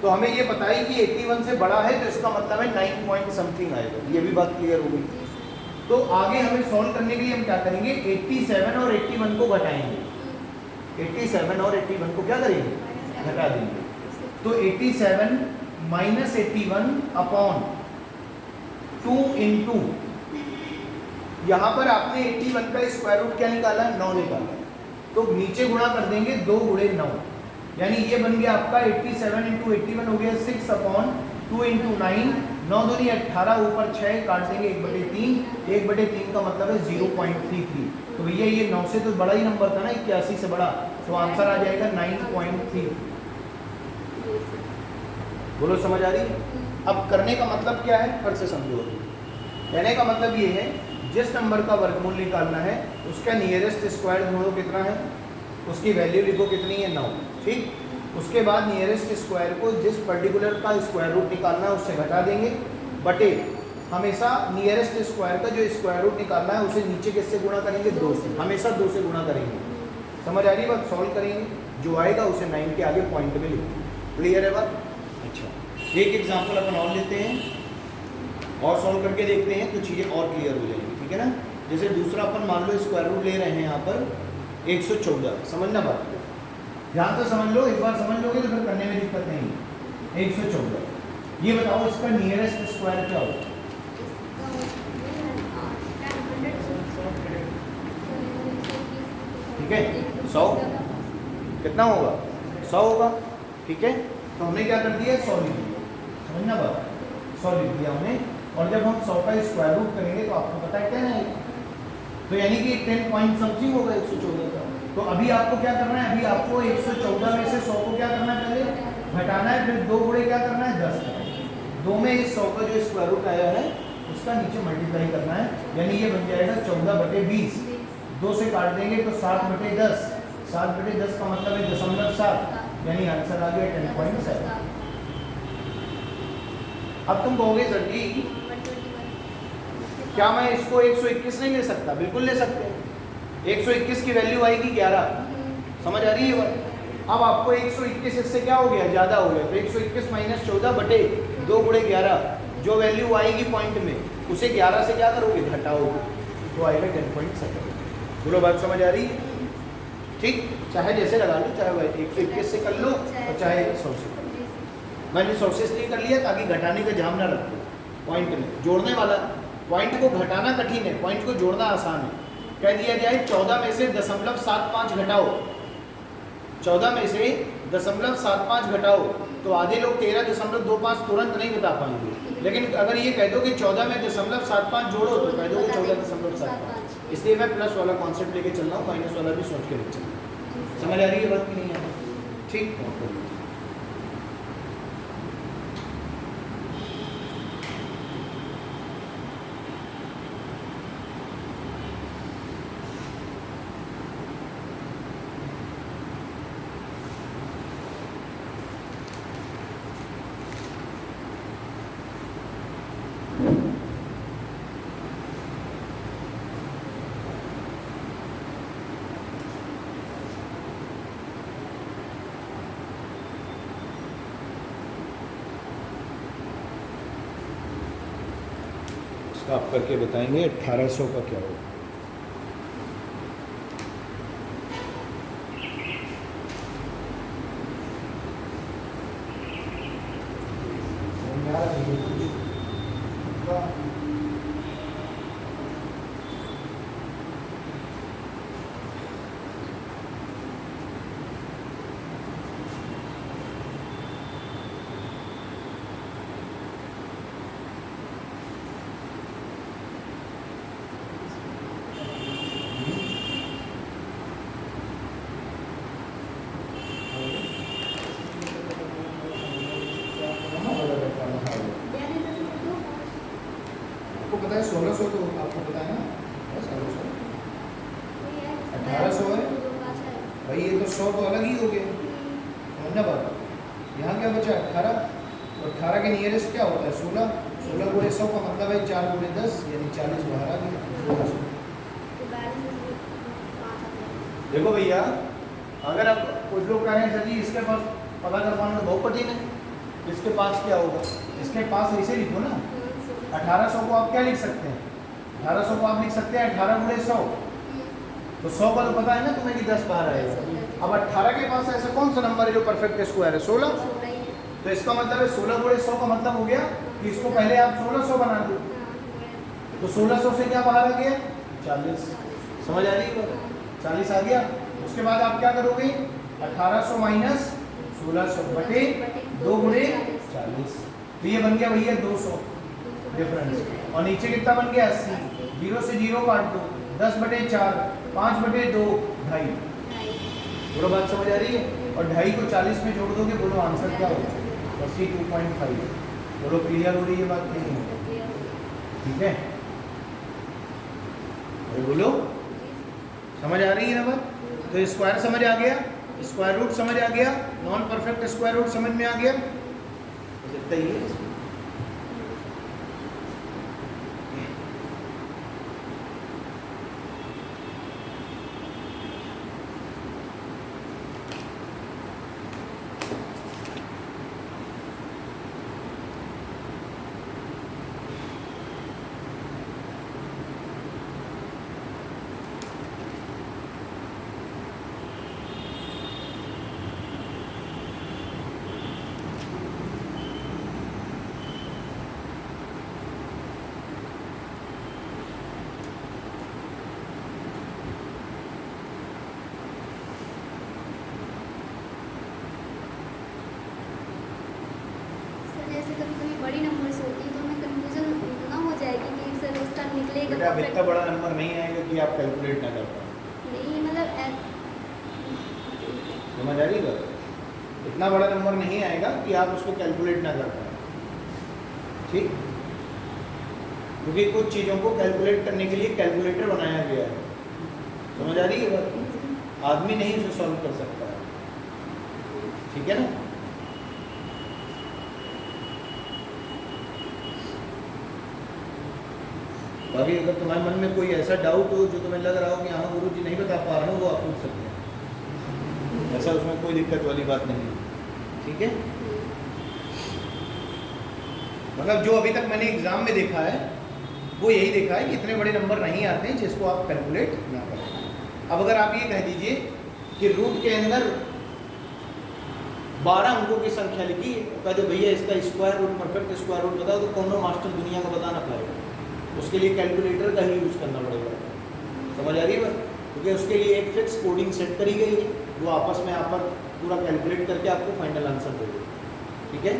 तो हमें ये पता है कि 81 से बड़ा है तो इसका मतलब है 9 पॉइंट समथिंग आएगा। ये भी बात क्लियर हो गई। तो आगे हमें सॉल्व करने के लिए हम क्या करेंगे, 87 और 81 को घटाएंगे। 87 और 81 को क्या करेंगे, घटा देंगे। तो 87 माइनस 81 अपॉन 2 इंटू, यहाँ पर आपने 81 का स्क्वायर रूट क्या निकाला, 9 निकाला, तो नीचे गुणा कर देंगे 2 गुणे 9, यानी ये बन गया आपका 87 इंटू 81 हो गया 6 अपॉन 2 इंटू 9, 9 दूनी 18, ऊपर 6 काट देंगे 1/3, 1/3 का मतलब है 0.33। तो भैया ये 9 से तो बड़ा ही नंबर था ना, 81 से बड़ा, तो आंसर आ जाएगा 9.3। बोलो समझ आ रही है? अब करने का मतलब क्या है, फिर से समझो। कहने का मतलब ये है जिस नंबर का वर्गमूल निकालना है उसका नियरेस्ट स्क्वायर ढूंढो कितना है, उसकी वैल्यू लिखो कितनी है 9, ठीक। उसके बाद नियरेस्ट स्क्वायर को जिस पर्टिकुलर का स्क्वायर रूट निकालना है उससे घटा देंगे, बटे हमेशा नियरेस्ट स्क्वायर का जो स्क्वायर रूट निकालना है उसे नीचे किससे गुणा करेंगे, 2 से, हमेशा 2 से गुणा करेंगे। समझ आ रही बात? सॉल्व करेंगे, जो आएगा उसे 9 के आगे पॉइंट में लिखेंगे। क्लियर है बात? अच्छा, एक एग्जाम्पल अपन और लेते हैं और सॉल्व करके देखते हैं तो चीज़ें और क्लियर हो जाएंगी, ठीक है ना। जैसे दूसरा अपन मान लो स्क्वायर रूट ले रहे हैं यहाँ पर 114, समझना बात को, ध्यान से समझ लो, एक बार समझ लोगे तो फिर करने में दिक्कत नहीं। 114, ये बताओ इसका नियरेस्ट स्क्वायर क्या होगा, ठीक है, 100 कितना होगा, 100 होगा, ठीक है। तो हमने क्या कर दिया, 100 लिख दिया, समझना बात, 100 लिख दिया हमने। और जब हम 100 का स्क्वायर रूट करेंगे तो आपको पता है क्या है, तो यानी कि 10 पॉइंट समथिंग होगा 114 का। तो अभी आपको क्या करना है, अभी आपको 114 में से 100 को क्या करना है, पहले घटाना है, फिर 2 गुणे क्या करना है 10, 2 में इस 100 का जो स्क्वायर रूट आया है उसका नीचे मल्टीप्लाई करना है, यानी ये बन जाएगा 14/20, 2 से काट देंगे तो 7/10, 7/10 का मतलब है 0.7, यानी आंसर आ गया 10.7। अब तुम कहोगे सर जी क्या मैं इसको 121 नहीं ले सकता, बिल्कुल ले सकते हैं। 121 की वैल्यू आएगी 11, समझ आ रही है बात? अब आपको 121 इससे क्या हो गया, ज़्यादा हो गया, तो 121 माइनस 14 बटे 2 गुणे 11, जो वैल्यू आएगी पॉइंट में उसे 11 से क्या करोगे, घटाओगे, तो आएगा 10.7। बोलो बात समझ आ रही है? ठीक, चाहे जैसे लगा लो, चाहे 121 से कर लो और चाहे 100 से कर लो। मैंने 100 से इसलिए कर लिया ताकि घटाने का जाम ना रखो, पॉइंट में जोड़ने वाला, पॉइंट को घटाना कठिन है, पॉइंट को जोड़ना आसान है। कह दिया जाए 14 में से 0.75 घटाओ, 14 में से 0.75 घटाओ, तो आधे लोग 13.25 तुरंत नहीं बता पाएंगे। लेकिन अगर ये कह दो कि 14 में 0.75 जोड़ो तो कह दो 14.75। इसलिए मैं प्लस वाला कॉन्सेप्ट लेके चल रहा हूँ, माइनस वाला भी सोच के लेके चल रहा हूँ। समझ आ रही है बात कि नहीं आ रही? ठीक, आप करके बताएंगे 1800 का क्या होगा। Yeah. आपको पता है 1600 तो आपको पता है ना, 1600 1800 है भाई, ये तो 100 तो अलग ही हो गया, समझना बात। यहाँ क्या बचा 18, और 18 के नियरेस्ट क्या होता है 16, 16 गुणे 100 का मतलब है 4 गुणे 10 यानी 40 बाहर आ गया। देखो भैया, अगर आप कुछ लोग कह रहे हैं सर जी इसके पास पता कर पाना तो बहुत कठिन है, इसके पास क्या होगा, इसके पास ऐसे लिखो ना, 1800 को आप क्या लिख सकते हैं, 1800 को आप लिख सकते हैं 18 गुणे 100, तो 100 का तो पता है ना तुम्हें कि 10 बाहर आएगा। अब 18 के पास ऐसा कौन सा नंबर है जो परफेक्ट स्क्वायर है, 16, तो इसका मतलब है 16 गुणे 100 का मतलब हो गया कि इसको पहले आप 1600 बना दो, तो 1600 से क्या बाहर आ गया 40, समझ आ रही है, 40 आ गया। उसके बाद आप क्या करोगे 1800 माइनस 1600 बटे 2 गुणे 40, तो ये बन गया भैया 200 डिफरेंस, और नीचे कितना बन गया 80, 0 से 0 काट दो, 10 बटे 4, 5 बटे 2, 2.5, पूरा बात समझ आ रही है, और 2.5 को 40 में जोड़ दोगे, बोलो आंसर क्या होगा 82.5, बोलो क्लियर हो रही है बात नहीं है, ठीक है, अरे बोलो समझ आ रही है ना बात। तो स्क्वायर समझ आ गया, स्क्वायर रूट समझ आ गया, नॉन परफेक्ट स्क्वायर रूट समझ में आ गया, बस इतना ही है। बड़ी नंबर्स होती है तो हमें कंफ्यूजन ना हो जाएगी कि सर उसका निकलेगा बेटा इतना बड़ा नंबर नहीं आएगा कि आप कैलकुलेट ना कर पाए, नहीं मतलब समझ आ रही है, इतना बड़ा नंबर नहीं आएगा कि आप उसको कैलकुलेट ना कर पाए, ठीक, क्योंकि कुछ चीज़ों को कैलकुलेट करने के लिए कैलकुलेटर बनाया गया है, समझ आ रही है बात, आदमी नहीं उसे सॉल्व कर सकता है, ठीक है ना। बाकी अगर तुम्हारे मन में कोई ऐसा डाउट हो जो तुम्हें लग रहा हो कि हाँ गुरु जी नहीं बता पा रहा हूँ, वो आप पूछ सकते हैं, ऐसा उसमें कोई दिक्कत वाली बात नहीं है, ठीक है। मतलब जो अभी तक मैंने एग्जाम में देखा है वो यही देखा है कि इतने बड़े नंबर नहीं आते हैं जिसको आप कैलकुलेट ना करें। अब अगर आप ये कह दीजिए कि रूट के अंदर 12 अंकों की संख्या लिखी, कह दो भैया इसका square root perfect square root बताओ, तो कौन मास्टर दुनिया को बताना पाएगा, उसके लिए कैलकुलेटर का ही यूज़ करना पड़ेगा, समझ आ रही है, क्योंकि उसके लिए एक फिक्स कोडिंग सेट करी गई है, वो आपस में आप पर पूरा कैलकुलेट करके आपको फाइनल आंसर देगा, ठीक है।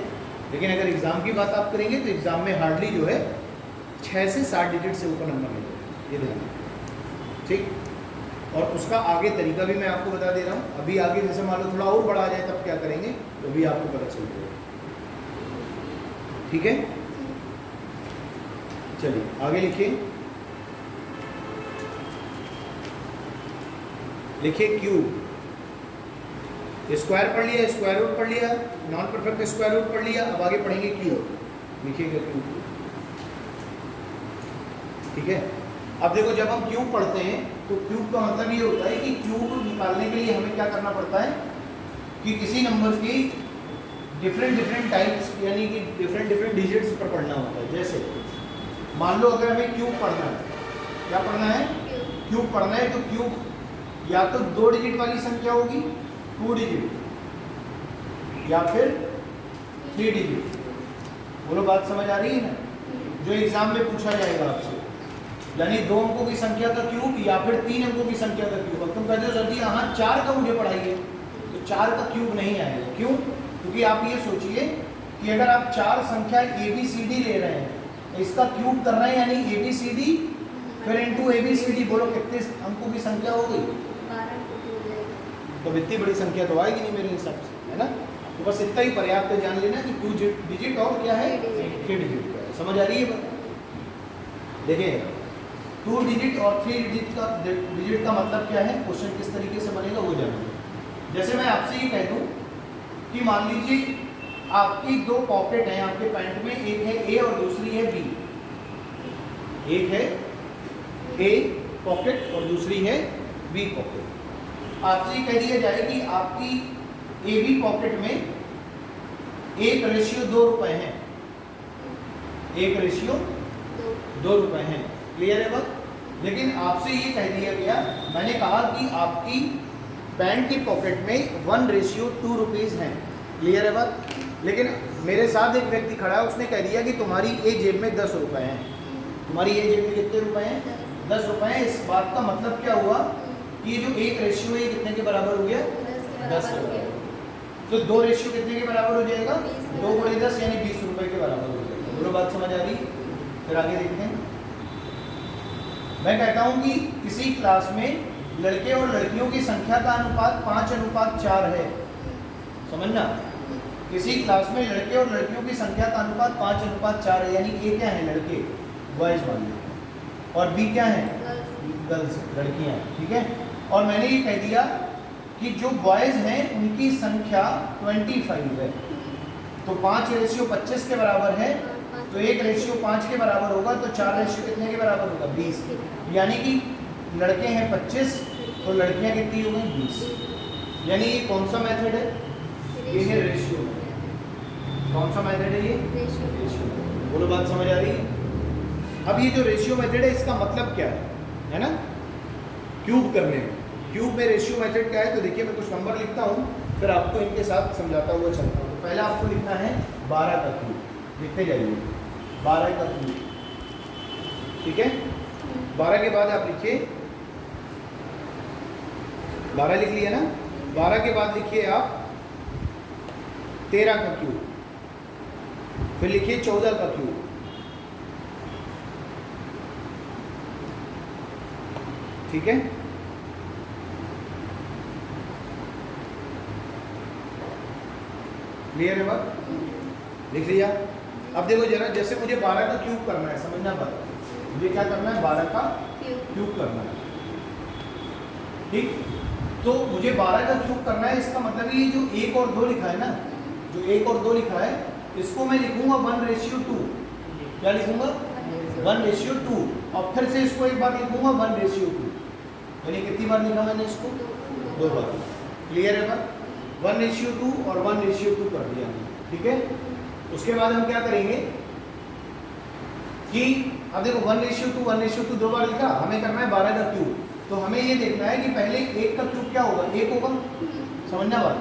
लेकिन अगर एग्ज़ाम की बात आप करेंगे तो एग्ज़ाम में हार्डली जो है 6 से 7 डिजिट से ऊपर नंबर मिलेगा, ये ध्यान, ठीक। और उसका आगे तरीका भी मैं आपको बता दे रहा हूँ, अभी आगे जैसे मान लो थोड़ा और बड़ा आ जाए तब क्या करेंगे तो भी आपको पता चल जाएगा, ठीक है। चलिए आगे लिखिए, लिखिए क्यूब, स्क्वायर पढ़ लिया, स्क्वायर रूट पढ़ लिया, नॉन परफेक्ट स्क्वायर रूट पढ़ लिया, अब आगे पढ़ेंगे क्यूब, लिखिएगा क्यूब, ठीक है। अब देखो जब हम क्यूब पढ़ते हैं तो क्यूब का मतलब ये होता है कि क्यूब निकालने के लिए हमें क्या करना पड़ता है कि किसी नंबर की डिफरेंट टाइप्स यानी कि डिफरेंट डिजिट्स पर पढ़ना होता है। जैसे मान लो अगर हमें क्यूब पढ़ना है, क्या पढ़ना है, क्यूब पढ़ना है, तो क्यूब या तो 2 डिजिट वाली संख्या होगी 2 डिजिट, या फिर 3 डिजिट, बोलो बात समझ आ रही है ना, जो एग्जाम में पूछा जाएगा आपसे, यानी 2 अंकों की संख्या का क्यूब या फिर 3 अंकों की संख्या का क्यूब। अब तुम कहते हो सर जी हाँ 4 का मुझे पढ़ाइए, तो 4 का क्यूब नहीं आएगा, क्यों, क्योंकि आप ये सोचिए कि अगर आप 4 संख्या ABCD ले रहे हैं, इसका क्यूब करना है यानी ABCD फिर इनटू ABCD, बोलो कितने अंकों की संख्या हो गई, तो इतनी बड़ी संख्या तो आएगी नहीं मेरे हिसाब से, है ना। तो बस इतना ही पर्याप्त है, जान लेना कि 2 डिजिट और क्या है 3 डिजिट का है, समझ आ रही है बात, देखिए 2 डिजिट और 3 डिजिट का मतलब क्या है, क्वेश्चन किस तरीके से बनेगा वो जानेंगे। जैसे मैं आपसे ये कह दूं कि मान लीजिए आपकी 2 पॉकेट हैं आपके पैंट में, एक है ए और दूसरी है बी। एक है ए पॉकेट और दूसरी है बी पॉकेट। आपसे ये कह दिया जाए कि आपकी ए बी पॉकेट में 1:2 रुपए है, 1:2 रुपए है। क्लियर है बात? लेकिन आपसे ये कह दिया गया, मैंने कहा कि आपकी पैंट की पॉकेट में 1:2 रुपीज़ है। क्लियर है बात? लेकिन मेरे साथ एक व्यक्ति खड़ा है, उसने कह दिया कि तुम्हारी ए जेब में 10 रुपए हैं। तुम्हारी ए जेब में कितने रुपए हैं? 10 रुपए हैं। इस बात का मतलब क्या हुआ कि ये जो 1:2 है कितने के बराबर हो गया? 10 के बराबर। तो 2:2 कितने के बराबर हो जाएगा? 2 × 10 यानी 20 रुपए के बराबर हो जाएगा। दोनों बात समझ आ रही? फिर आगे देखते हैं। मैं कहता हूं कि किसी क्लास में लड़के और लड़कियों की संख्या का अनुपात 5:4 है। समझना, किसी क्लास में लड़के और लड़कियों की संख्या का अनुपात 5:4 है, यानी ए क्या है? लड़के, बॉयज मान लीजिए, और बी क्या है? गर्ल्स, लड़कियां। ठीक है। और मैंने ये कह दिया कि जो बॉयज हैं उनकी संख्या 25 है, तो 5:25 के बराबर है, तो 1:5 के बराबर होगा, तो 4 कितने के बराबर होगा? 20। यानी कि लड़के हैं 25 तो लड़कियां कितनी हो गई? 20। यानी ये कौन सा मेथड है? ये है रेशियो। कौन सा मेथड है ये? रेशियो। बोलो बात समझ आ रही है? अब ये जो रेशियो मेथड है इसका मतलब क्या है ना? क्यूब करने में, क्यूब में रेशियो मेथड क्या है? तो देखिए मैं कुछ नंबर लिखता हूँ, फिर आपको इनके साथ समझाता हुआ चलता हूँ। तो पहला आपको लिखना है 12 का क्यूब। लिखते जाइए 12 का क्यूब। ठीक है। 12 के बाद आप लिखिए, 12 लिख लिया ना? 12 के बाद लिखिए आप 13 का क्यूब, फिर लिखिए 14 का क्यूब, ठीक है। क्लियर है बात? लिख लिया। अब देखो जरा, जैसे मुझे 12 का क्यूब करना है, समझना बात, मुझे क्या करना है? 12 का क्यूब करना है। ठीक, तो मुझे 12 का क्यूब करना है, इसका मतलब ये जो 1 और 2 लिखा है ना, जो 1 और 2 लिखा है, इसको मैं लिखूंगा 1:2। क्या लिखूंगा? 1:2। और फिर से इसको एक बार लिखूंगा 1:2। यानी कितनी बार लिखा मैंने इसको? 2 बार। क्लियर है बात? 1:2 और 1:2 कर दिया। ठीक है। उसके बाद हम क्या करेंगे कि अब देखो 1:2 2 बार लिखा, हमें करना है 12 का क्यूब। तो हमें ये देखना है कि पहले 1 का क्यूब क्या होगा? 1 होगा। समझना बात?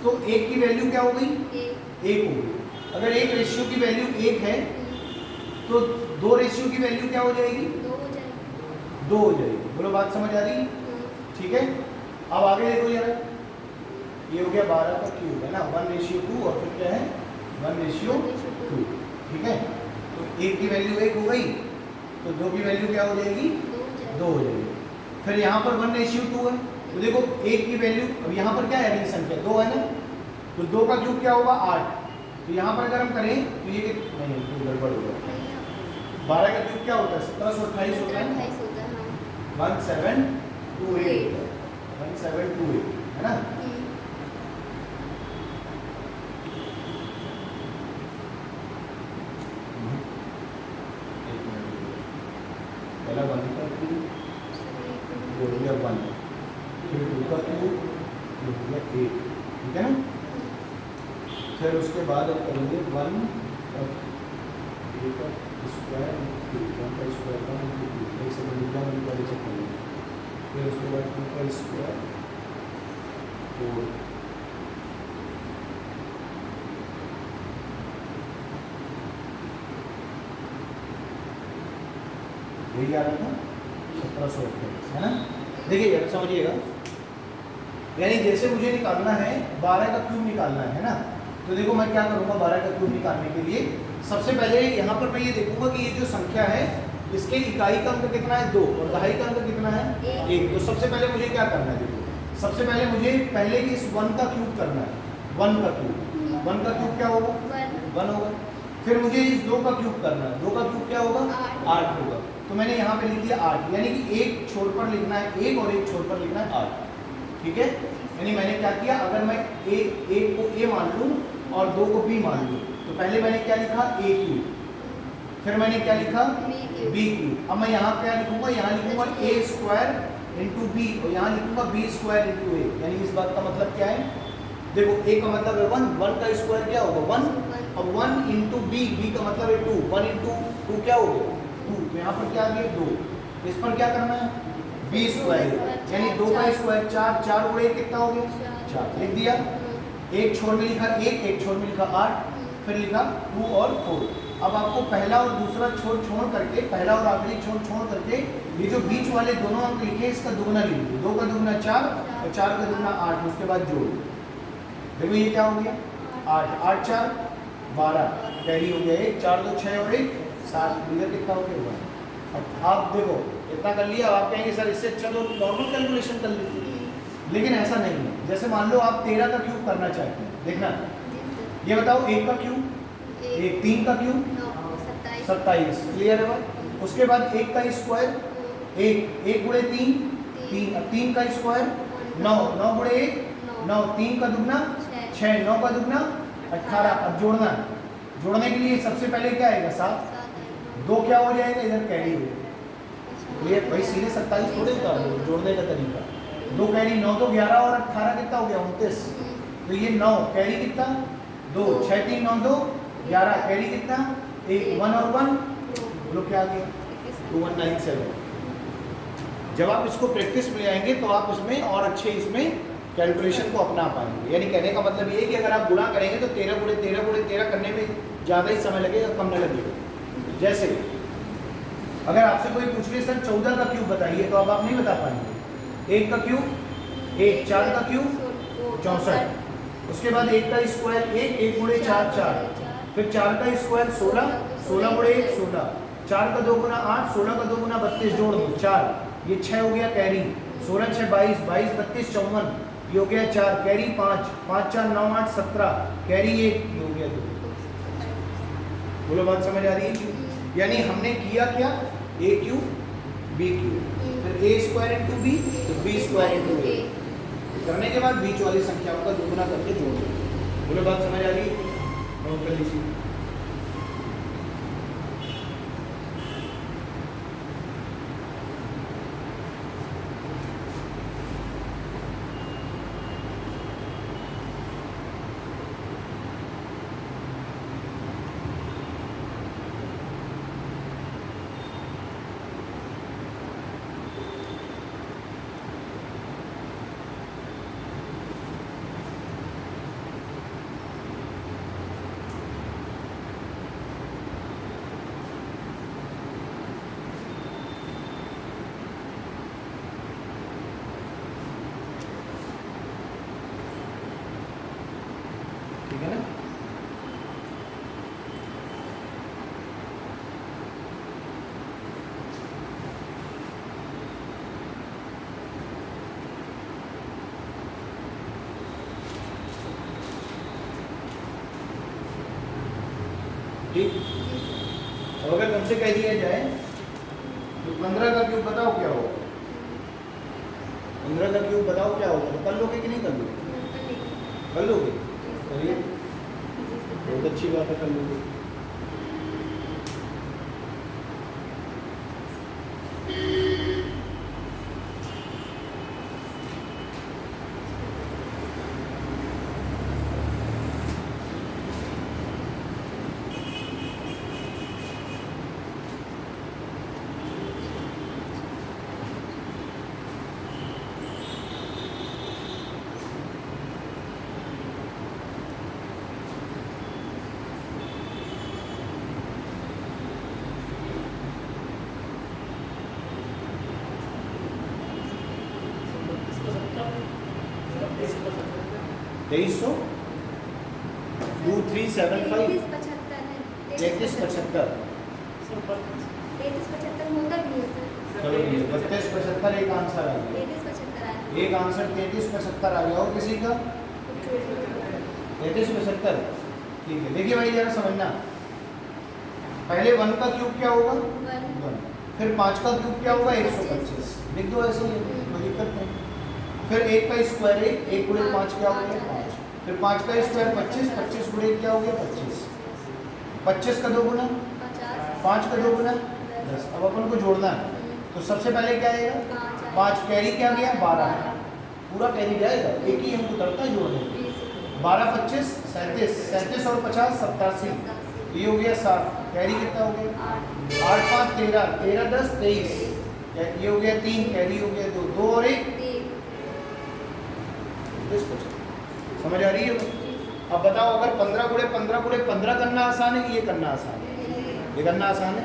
तो 1 की वैल्यू क्या हो गई? 1 हो गई। अगर 1:2 की वैल्यू 1 है तो 2:2 की वैल्यू क्या हो जाएगी? 2 हो जाएगी। बोलो बात समझ आ रही? ठीक है। अब आगे देखो यार, ये हो गया 12 का क्यूब है ना, 1:2 और फिर क्या है? 1:2। ठीक है। तो 1 की वैल्यू 1 हो गई, तो 2 की वैल्यू क्या हो जाएगी? 2 हो जाएगी। फिर यहाँ पर 1:2 है, तो देखो 1 की वैल्यू, अब यहाँ पर क्या है? अगली संख्या 2 है ना, तो 2 का क्यूब क्या होगा? 8। तो यहाँ पर अगर हम करें तो ये नहीं, तो गड़बड़ होगा। 12 का क्यूब क्या होता है? 1728 होता है ना, 1728 1728 है ना। पहला 1 का क्यूब, ये हो गया 1, फिर 2 का क्यूब, ये हो गया 8। ठीक है ना। फिर उसके बाद अब करेंगे 1 का स्क्वायर, 1 का स्क्वायर का 1 से बन गया, 1 का चेक करेंगे। फिर उसके बाद 2 का स्क्वायर, 4, यही आ रहा था 1728 है ना। देखिए यार समझिएगा, यानी जैसे मुझे निकालना है 12 का क्यूब निकालना है ना, तो देखो मैं क्या करूँगा 12 का क्यूब निकालने के लिए। सबसे पहले यहाँ पर मैं ये देखूंगा कि ये जो संख्या है इसके इकाई का अंक कितना है? 2, और दहाई का अंक कितना है? 1। तो सबसे पहले मुझे क्या करना है? देखो सबसे पहले मुझे पहले इस 1 का क्यूब करना है। 1 का क्यूब, 1 का क्यूब क्या होगा? 1 होगा। फिर मुझे इस 2 का क्यूब करना है। 2 का क्यूब क्या होगा? 8 होगा। तो मैंने यहाँ पे लिख दिया 8, यानी कि एक छोर पर लिखना है 1 और एक छोर पर लिखना है 8। ठीक है, यानी मैंने क्या किया, अगर मैं एक को a मान लूँ और 2 को b मान लूँ, तो पहले मैंने क्या लिखा? a क्यूब, फिर मैंने क्या लिखा? b cube. अब मैं यहाँ क्या लिखूंगा? यहाँ लिखूंगा a स्क्वायर इंटू बी और यहाँ लिखूंगा b स्क्वायर इंटू ए। यानी इस बात का मतलब क्या है? देखो a का मतलब है 1, 1 का स्क्वायर क्या होगा? 1। अब 1 इंटू बी, बी का मतलब है 2, 1 इंटू 2 क्या हो गया? 2। तो यहाँ पर क्या आ गया? 2। इस पर क्या करना है? बी स्क्वायर, यानी 2 का स्क्वायर 4, 4 गुणे 1 कितना हो गया? 4। लिख दिया। एक छोर में लिखा 1, एक छोर में लिखा 8, फिर लिखा 2 और 4। अब आपको पहला और दूसरा छोर छोड़ करके, पहला और आखिरी छोर छोड़ करके ये जो बीच वाले दोनों अंक लिखे इसका दुगना लिख दो। 2 का दुगना 4 और 4 का दुगना 8, उसके बाद जोड़। देखो ये क्या हो गया? 8, 8 4 12, कैरी हो गया 1, 4 2 6 और 1 7, इधर कितना हो गया? 1। अब आप देखो इतना कर लिया, आप कहेंगे सर इससे अच्छा तो नॉर्मल कैलकुलेशन कर लीजिए, लेकिन ऐसा नहीं है। जैसे मान लो आप 13 का क्यूब करना चाहते हैं, देखना ये बताओ 1 का क्यूब 1, 3 का क्यूब 27, क्लियर है बात? उसके बाद 1 का स्क्वायर 1, 1 गुणे 3 3, अब 3 का स्क्वायर 9, 9 गुणे 1 9, 3 का दुगना 6, 9 का दुगना 18। अब जोड़ना है, जोड़ने के लिए सबसे पहले क्या आएगा? 7, 2 क्या हो जाएगा? इधर कैरी हो जाएगा। ये भाई सीधे 27 थोड़े होता है जोड़ने का तरीका। 2 कैरी 9 तो 11 और 18 कितना हो गया? 29। तो ये 9 कैरी कितना? 2, 6 3 9 2 11, कैरी कितना? 1, 1 और 1 बोलो क्या आ गया? 2197। जब आप इसको प्रैक्टिस में आएंगे तो आप उसमें और अच्छे इसमें कैलकुलेशन को अपना पाएंगे। यानी कहने का मतलब ये है कि अगर आप गुणा करेंगे तो 13 गुणे 13 गुणे 13 करने में ज़्यादा ही समय लगेगा, कम न लगेगा। जैसे अगर आपसे कोई पूछ ले सर 14 का क्यूब बताइए, तो अब आप नहीं बता पाएंगे। 1 का क्यूब 1, 4 का क्यूब 64, उसके बाद 1 का स्क्वायर 1, 1 गुणे 4 4, फिर 4 का स्क्वायर 16, 16 गुणे 1 16, 4 का 2 गुना 8, 16 का 2 गुना 32, जोड़ दो 4, ये 6 हो गया कैरी, 16 6 22, 22 32 54, ये हो गया 4, कैरी 5, 5 4 9 8 17, कैरी 1, ये हो गया 2। बोलो बात समझ आ रही है? यानी हमने किया क्या? a क्यूब b क्यूब, फिर a स्क्वायर इंटू बी, तो b स्क्वायर इंटू a करने के बाद बीच वाली संख्याओं का दुगुना करके जोड़ दो। बोलो बात समझ आ रही है? नोट कर लीजिए। ठीक है ना? ठीक। अब अगर तुमसे कह दिया जाए तो 15 का क्यूब बताओ क्या होगा? 15 का क्यूब बताओ क्या होगा? तो कर लोगे कि नहीं कर लोगे? कर लोगे? करिए, बहुत अच्छी बात है, कर लोगे। तेईस सौ 2375 3375 होता भी है सर। चलो 3275 एक आंसर आ गया। 3375 एक आंसर 3375 आ गया। और किसी का 3375? ठीक है, देखिए भाई जरा समझना, पहले 1 का क्यूब क्या होगा 1 1, फिर 5 का क्यूब क्या होगा 125, लिख दो ऐसे ही, कोई दिक्कत नहीं। फिर 1 का स्क्वायर 1 गुणे 5 क्या हो गया 5, फिर 5 का स्क्वायर 25, 25 गुणे क्या हो गया 25, 25 का 2 गुना 50 5 का 2 गुना 10। अब अपन को जोड़ना है, तो सबसे पहले क्या आएगा 5 कैरी क्या गया 12, पूरा कैरी जाएगा, एक ही हमको उतरता है जोड़ने, 12 25 37, 37 और 50 87, ये हो गया 60, कैरी कितना हो गया 8 5 13, 13 10 23, ये हो गया 3, कैरी हो गया 2, 2 और 1 समझ आ रही है? अब बताओ अगर 15 गुणे 15 गुणे 15 करना आसान है कि ये करना आसान है? ये करना आसान है।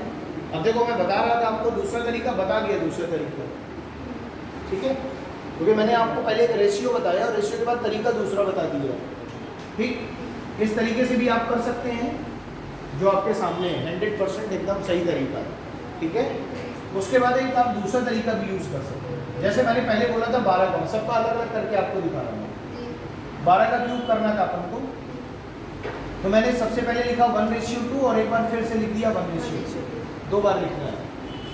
अब देखो मैं बता रहा था आपको दूसरा तरीका, बता दिया दूसरा तरीका, ठीक है, क्योंकि मैंने आपको पहले एक रेशियो बताया और रेशियो के बाद तरीका दूसरा बता दिया, ठीक। इस तरीके से भी आप कर सकते हैं जो आपके सामने है, 100% एकदम सही तरीका है, ठीक है। उसके बाद एक आप दूसरा तरीका भी यूज़ कर सकते हैं, जैसे मैंने पहले बोला था 12 का, सबका अलग अलग करके आपको दिखा रहा हूँ। 12 का क्यूब करना था अपन को, तो मैंने सबसे पहले लिखा 1:2 और एक बार फिर से लिख दिया 1:2, 2 बार लिखना है।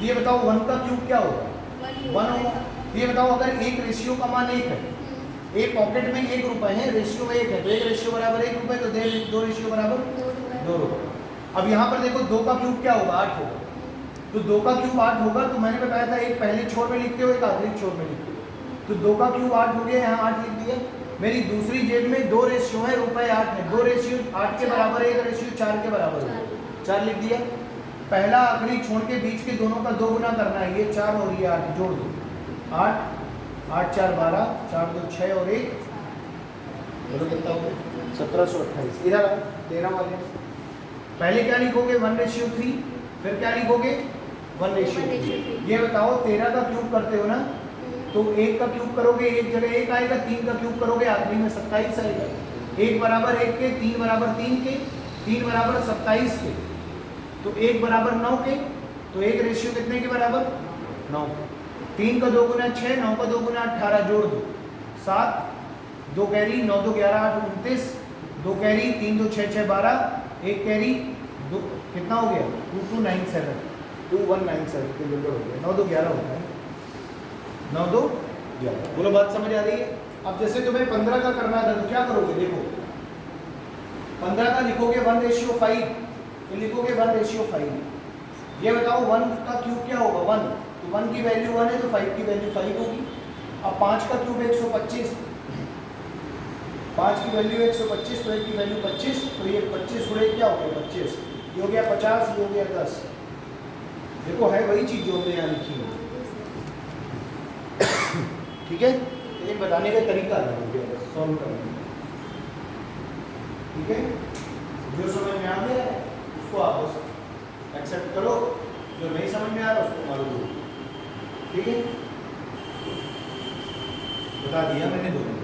ये बताओ 1 का क्यूब क्या होगा 1 होगा। ये बताओ अगर एक रेशियो का मान 1 है, एक पॉकेट में 1 रुपए है, रेशियो 1 है, तो एक रेशियो बराबर 1 रुपए, तो 2 रेशियो बराबर 2 रुपए। अब यहाँ पर देखो 2 का क्यूब क्या होगा 8 होगा, तो 2 का क्यूब 8 होगा, तो मैंने बताया था एक पहले छोर में लिखते हो एक आखिरी छोर में लिखते हो, तो 2 का क्यूब 8 हो गया, यहाँ 8 लिख दिया। मेरी दूसरी जेब में 2 रेशियो है, रुपए 8 है, 2 रेशियो 8 के बराबर, 1 रेशियो 4 के बराबर है, 4 लिख दिया। पहला आखिरी छोड़ के बीच के दोनों का 2 गुना करना है, ये 4 और ये 8 जोड़ दो, 8 8 4 12, 4 2 6 और 1 बोलो कितना हो गया 1728। इधर 13 वाले पहले क्या लिखोगे 1:3, फिर क्या लिखोगे 1:3। ये बताओ 13 का क्यूब करते हो ना, तो 1 का क्यूब करोगे एक जगह 1 आएगा, 3 का क्यूब करोगे आखिरी में 27 आएगा, 1 बराबर 1 के, 3 बराबर 3 के, 3 बराबर 27 के, तो 1 बराबर 9 के, तो 1 रेशियो कितने के बराबर 9, 3 का 2 गुना 6, 9 का 2 गुना 18, जोड़ दो 7, 2 कैरी 9 2 11 8 29, 2 कैरी 3 2 6 6 12, 1 कैरी 2 कितना हो गया 2297, 2197 के बराबर हो गया, 9 2 11 होता है, 9 2 11। बोलो बात समझ आ रही है? अब जैसे तुम्हें 15 का करना था तो क्या करोगे, देखो 15 का लिखोगे 1:5, तो लिखोगे 1:5। ये बताओ 1 का क्यूब क्या होगा 1, तो 1 की वैल्यू 1 है, तो 5 की वैल्यू 5 होगी। अब 5 का क्यूब 125, 5 की वैल्यू 125, तो 1 की वैल्यू 25, तो ये 25 गुणे क्या हो गया 25, ये हो गया 50, ये हो गया 10। देखो है वही चीज़ जो हमने यहाँ लिखी है, ठीक है, लेकिन बताने का तरीका अलग हो गया, सॉल्व करने का, ठीक है। जो समझ में आ गया उसको आप बस एक्सेप्ट करो, जो नहीं समझ में आ रहा उसको मारो दो, ठीक है। बता दिया मैंने दोनों।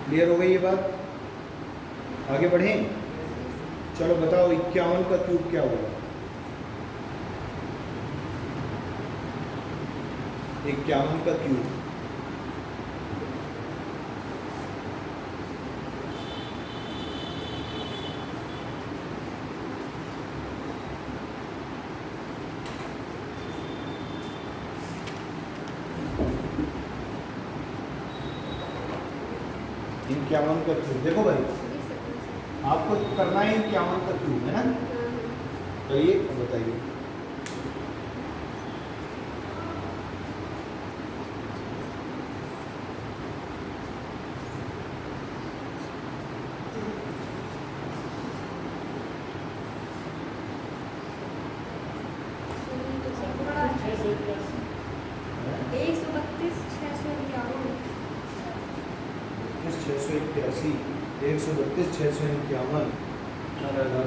क्लियर हो गई ये बात? आगे बढ़ें, चलो बताओ 51 का क्यूब क्या होगा, 51 का क्यूब इक्यावन का क्यूब, देखो भाई आपको करना है 51 का क्यूब है ना, करिए बताइए।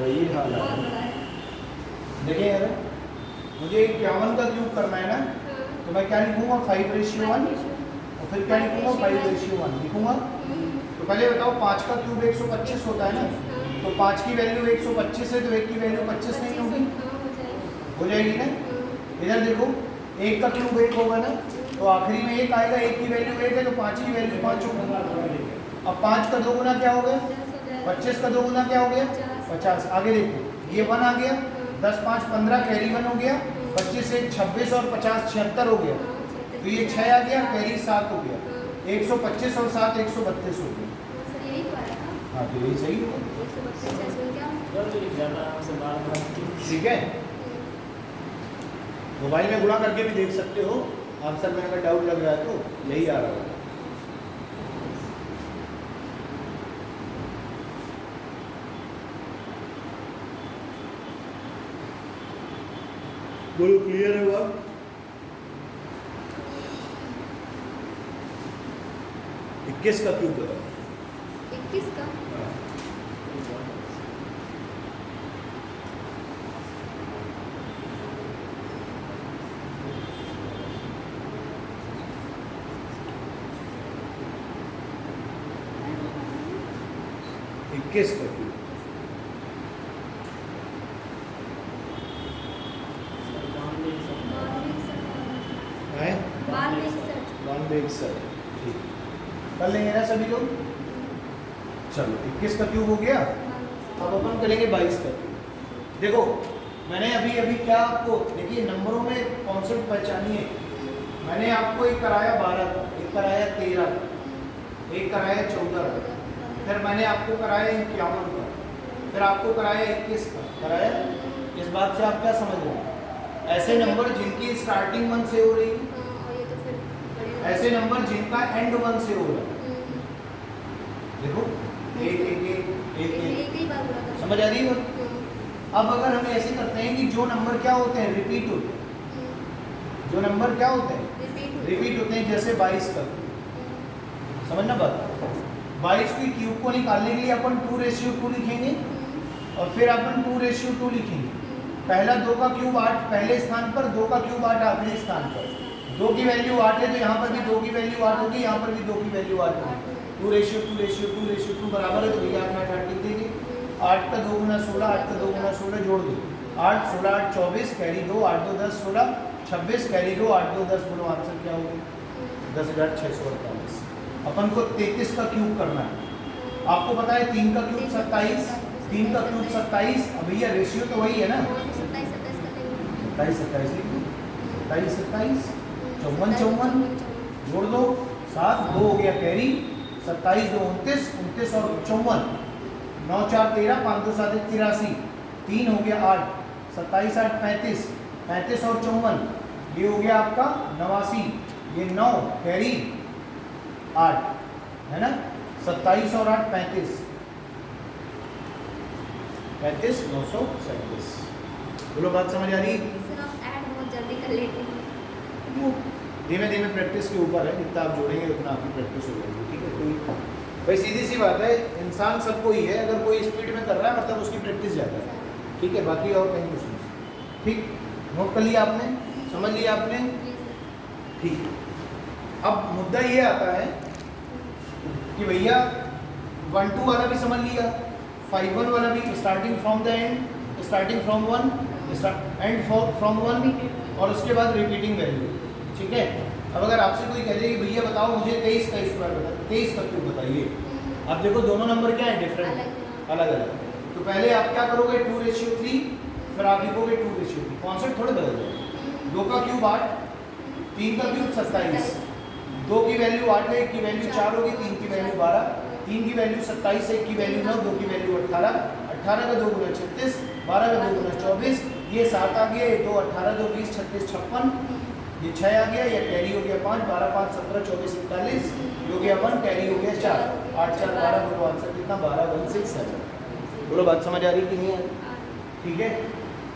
ये हाल है। देखिए यार मुझे 51 का क्यूब करना है ना, तो मैं क्या लिखूंगा 5:1 और फिर क्या लिखूंगा 5:1 लिखूंगा। तो पहले बताओ 5 का क्यूब 125 होता है ना, तो 5 की वैल्यू 125 है तो 1 की वैल्यू 25 नहीं होगी, हो जाएगी ना। इधर देखो 1 का क्यूब 1 होगा ना, तो आखिरी में 1 आएगा, 1 की वैल्यू 1 है तो 5 की वैल्यू 5 होगी। अब 5 का 2 गुना क्या हो गया, 25 का 2 गुना क्या हो गया 50। आगे देखो ये 1 आ गया, 10 5 15 कैरी 1 हो गया, 25 से 26 और 50 76 हो गया, तो ये 6 आ गया, कैरी 7 हो गया, 125 और 7 132 हो गया। हाँ तो यही सही होगा, ठीक है। मोबाइल में गुणा करके भी देख सकते हो, आंसर में अगर डाउट लग रहा है तो यही आ रहा है। बोलो क्लियर है बात? इक्कीस का क्यूब बताओ। 21 का इक्कीस का क्यूब है 9261, ठीक कर लेंगे ना सभी लोग। चलो 21 का क्यूब हो गया। अब अपन करेंगे 22 का क्यूब। देखो मैंने अभी अभी क्या आपको देखिए नंबरों में कॉन्सेप्ट पहचानिए। मैंने आपको एक कराया 12 का, एक कराया 13 का, एक कराया 14 का, फिर मैंने आपको कराया 51 का, फिर आपको कराया 21 का कराया। इस बात से आप क्या समझ रहे हैं? ऐसे नंबर जिनकी स्टार्टिंग 1 से हो रही है, ऐसे नंबर जिनका एंड 1 से हो रहा है। देखो एक एक एक एक एक समझ आ रही है? अब अगर हम ऐसे करते हैं कि जो नंबर क्या होते हैं रिपीट होते हैं, जो नंबर क्या होते हैं रिपीट होते हैं, जैसे 22 का, समझना बात। 22 की क्यूब को निकालने के लिए अपन 2:2 लिखेंगे और फिर अपन 2:2 लिखेंगे। पहला 2 का क्यूब 8 पहले स्थान पर, 2 का क्यूब 8 आखिरी स्थान पर। 2 की वैल्यू 8 है तो यहाँ पर भी 2 की वैल्यू 8 होगी, यहाँ पर भी 2 की वैल्यू 8 होगी। 2:2 बराबर है तो भैया अपना 8 लिख देंगे। 8 का 2 गुना 16, 8 का 2 गुना 16 जोड़ दो, 8 16 8 24 कैरी 2, 8 2 10 16 26 कैरी 2, 8 2 10। बोलो आंसर क्या होगा? 10,648। अपन को 33 का क्यूब करना है। आपको पता है 3 का क्यूब 27, 3 का क्यूब 27। अब भैया रेशियो तो वही है ना, 27 27 लिख दो, 27 27 54 54 जोड़ दो, 7 2 हो गया कैरी, 27 2 29 29 और 54, 9 4 13, 5 2 7 83, 3 हो गया 8, 27 8 35 35 और 54, ये हो गया आपका 89, ये 9 कैरी 8 है ना, 27 और 8 35 35 937। बोलो बात समझ आ रही? सर आप ऐड बहुत जल्दी कर लेते हैं। धीमे धीमे प्रैक्टिस के ऊपर है, जितना आप जोड़ेंगे उतना आपकी प्रैक्टिस हो जाएगी, ठीक है। कोई भाई सीधी सी बात है, इंसान सबको ही है, अगर कोई स्पीड में कर रहा है मतलब उसकी प्रैक्टिस ज़्यादा है, ठीक है। बाकी और कहीं कुछ नहीं, ठीक। नोट कर लिया आपने, समझ लिया आपने, ठीक है। अब मुद्दा ये आता है कि भैया 1 2 वाला भी समझ लिया, 5 1 वाला भी, starting from the end, starting from 1 and from 1 और उसके बाद रिपीटिंग वैल्यू, ठीक है। अब अगर आपसे कोई कह दे कि भैया बताओ मुझे 23 का स्क्वायर बता, 23 का क्यूब बताइए। अब देखो दोनों नंबर क्या है, डिफरेंट, अलग अलग। तो पहले आप क्या करोगे 2:3, फिर आप लिखोगे 2:3। कॉन्सेप्ट थोड़े बदल जाएगा। 2 का क्यूब 8, 3 का क्यूब 27, 2 की वैल्यू 8 है, 1 की वैल्यू 4 होगी, 3 की वैल्यू 12, 3 की वैल्यू 27, 1 की वैल्यू 9, 2 की वैल्यू 18, 18 का 2 गुना 36, 12 का 2 गुना 24, ये 7 आ गया, ये 2 18 2 20 36 56, ये 6 आ गया, ये कैरी हो गया 5, 12 5 17 24 41, ये हो गया 1, कैरी हो गया 4, 8 4 12। बोलो आंसर कितना? 12 1 6 7। बोलो बात समझ आ रही कि नहीं आ रही? ठीक है,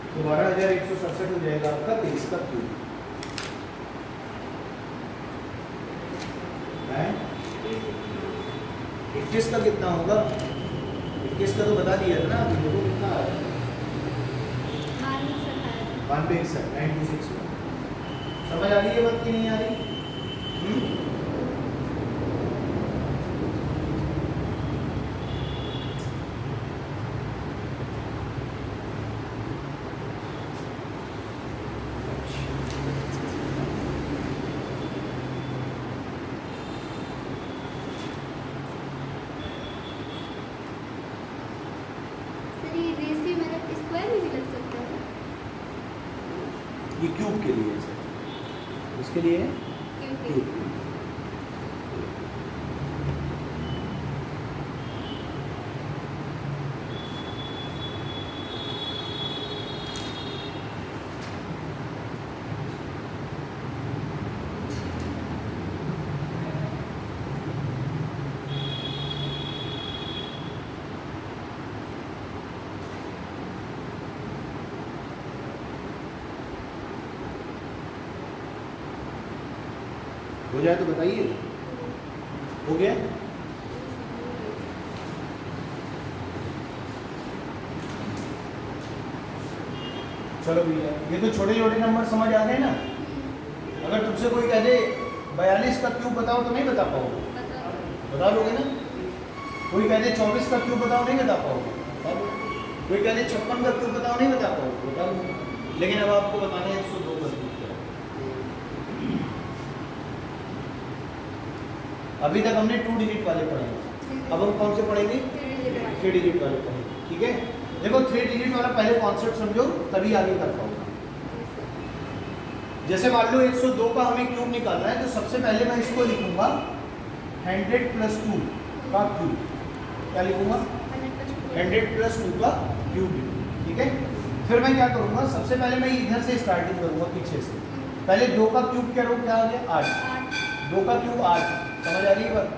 तो 12,167 हो जाएगा आपका 23 का क्यूब। 21 का कितना होगा? 21 का तो बता दिया था ना अभी, देखो कितना आ रहा है, 9261 926। समझ आ रही है बात कि नहीं आ रही? ये क्यूब के लिए है सर, इसके लिए है क्यूब। हो जाए तो बताइए। हो गया? चलो भैया, ये तो छोटे छोटे नंबर समझ आ गए ना। अगर तुमसे कोई कह दे 42 का क्यूब बताओ तो नहीं बता पाओगे, बता लोगे ना। कोई कह दे 24 का क्यूब बताओ, नहीं बता पाओगे, बता लोगे। कोई कह दे 56 का क्यूब बताओ, नहीं बता पाओगे, बता लोगे। लेकिन अब आपको बताना है 102 का क्यूब क्या है। अभी तक हमने 2 डिजिट वाले पढ़े, अब हम कौन से पढ़ेंगे? 3 डिजिट वाले पढ़ेंगे। ठीक है, देखो 3 डिजिट वाला पहले कॉन्सेप्ट समझो, तभी आगे कर पाऊंगा। जैसे मान लो 102 का हमें क्यूब निकालना है, तो सबसे पहले मैं इसको लिखूंगा 100 + 2 का क्यूब। क्या लिखूंगा? 100 + 2 का क्यूब। ठीक है, फिर मैं क्या करूंगा, सबसे पहले मैं इधर से स्टार्टिंग करूंगा, पीछे से। पहले 2 का क्यूब क्या आ गया? 8। 2 का क्यूब 8, समझ आ रही है बात?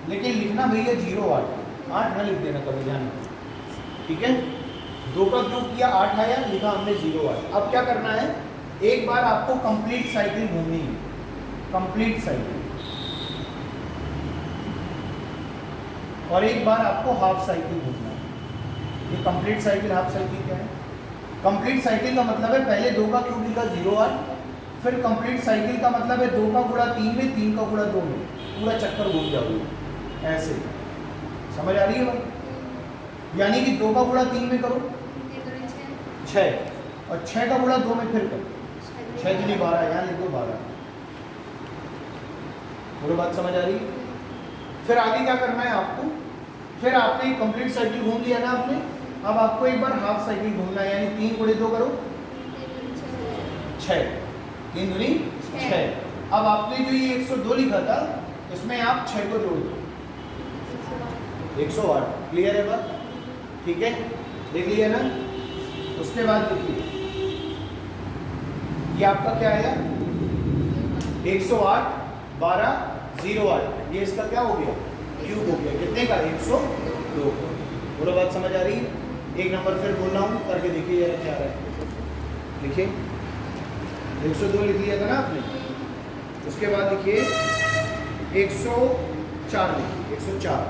लेकिन लिखना भैया 0 8 ना लिख देना कभी, ध्यान। ठीक है, 2 का क्यूब किया, 8 आया, लिखा हमने 0 8। अब क्या करना है, एक बार आपको कंप्लीट साइकिल घूमनी है, कंप्लीट साइकिल, और एक बार आपको हाफ साइकिल घूमना है। ये कंप्लीट साइकिल, हाफ साइकिल क्या है? कंप्लीट साइकिल का मतलब है पहले 2 का क्यूब लिखा 0 8, फिर कंप्लीट साइकिल का मतलब है 2 का गुणा 3 में, 3 का गुणा 2 में, पूरा चक्कर घूम जाओगे ऐसे। समझ आ रही है भाई? यानी कि 2 का गुणा 3 में करो 6, और 6 का गुणा 2 में फिर करो 6 दूनी 12, यहाँ लिख दो 12। पूरी बात समझ आ रही है? फिर आगे क्या करना है आपको, फिर आपने कंप्लीट साइकिल घूम लिया ना आपने, अब आपको एक बार हाफ साइकिल घूमना है, यानी 3 गुणे 2 करो 6, 3 दूनी 6। अब आपने जो ये 102 लिखा था, इसमें आप 6 को जोड़ दो 108। क्लियर है बात? ठीक है, देख लिया ना। उसके बाद देखिए, ये आपका क्या आया? 108 12 08, ये इसका क्या हो गया? क्यूब हो गया। कितने का? 102। पूरा बात समझ आ रही है? एक नंबर फिर बोल रहा हूँ, करके देखिए जरा क्या आ रहा है। लिखिए 102 लिख लिया था ना आपने, उसके बाद लिखिए 104 लिखिए, 104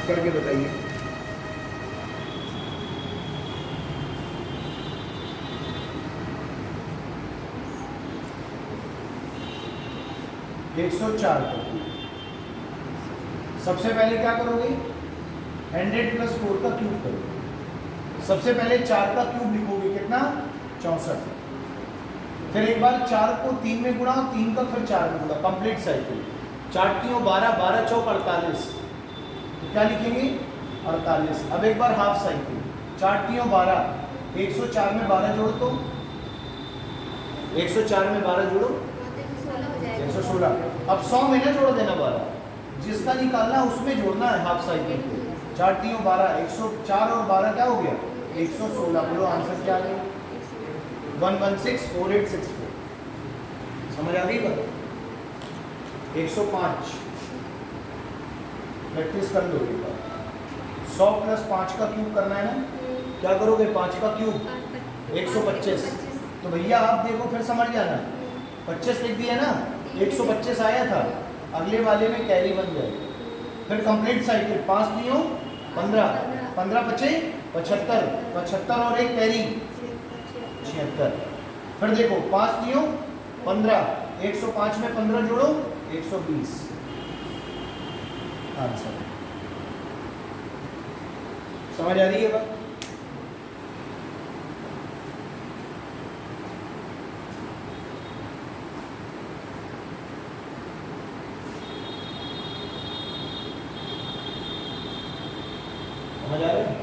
करके बताइए। एक 104 सबसे पहले क्या करोगे? 100 + 4 का क्यूब करोगे। सबसे पहले 4 का क्यूब लिखोगे, कितना? 64। फिर एक बार 4 को 3 में गुणा, 3 का फिर 4 में गुणा, कंप्लीट साइकिल। 4 3 12, 12 चौक 48, तो क्या लिखेंगे? 48। अब एक बार हाफ साइकिल, 4 3 12, 104 में 12 जोड़ो तो 104 में 12 जोड़ो 116। अब 100 में ना जोड़ देना 12, जिसका निकालना उसमें जोड़ना है हाफ साइकिल को। 4 3 12, 104 और 12 क्या हो गया? 116। बोलो आंसर क्या आ गया? 1164864। समझ आ गई बात? 105 प्रैक्टिस कर लो एक बार। 100 + 5 का क्यूब करना है ना, क्या करोगे? 5 का क्यूब 125। तो भैया आप देखो, फिर समझ जाना, 25 लिख दिया ना, 125 आया था, अगले वाले में कैरी बन जाएगा। फिर कंप्लीट साइकिल, 5 दियो 15, 15 5 75, 75 और एक कैरी 76। फिर देखो 5 दियो 15, 105 में 15 जोड़ो 120। आंसर समझ आ रही है बात? समझ आ रहा है?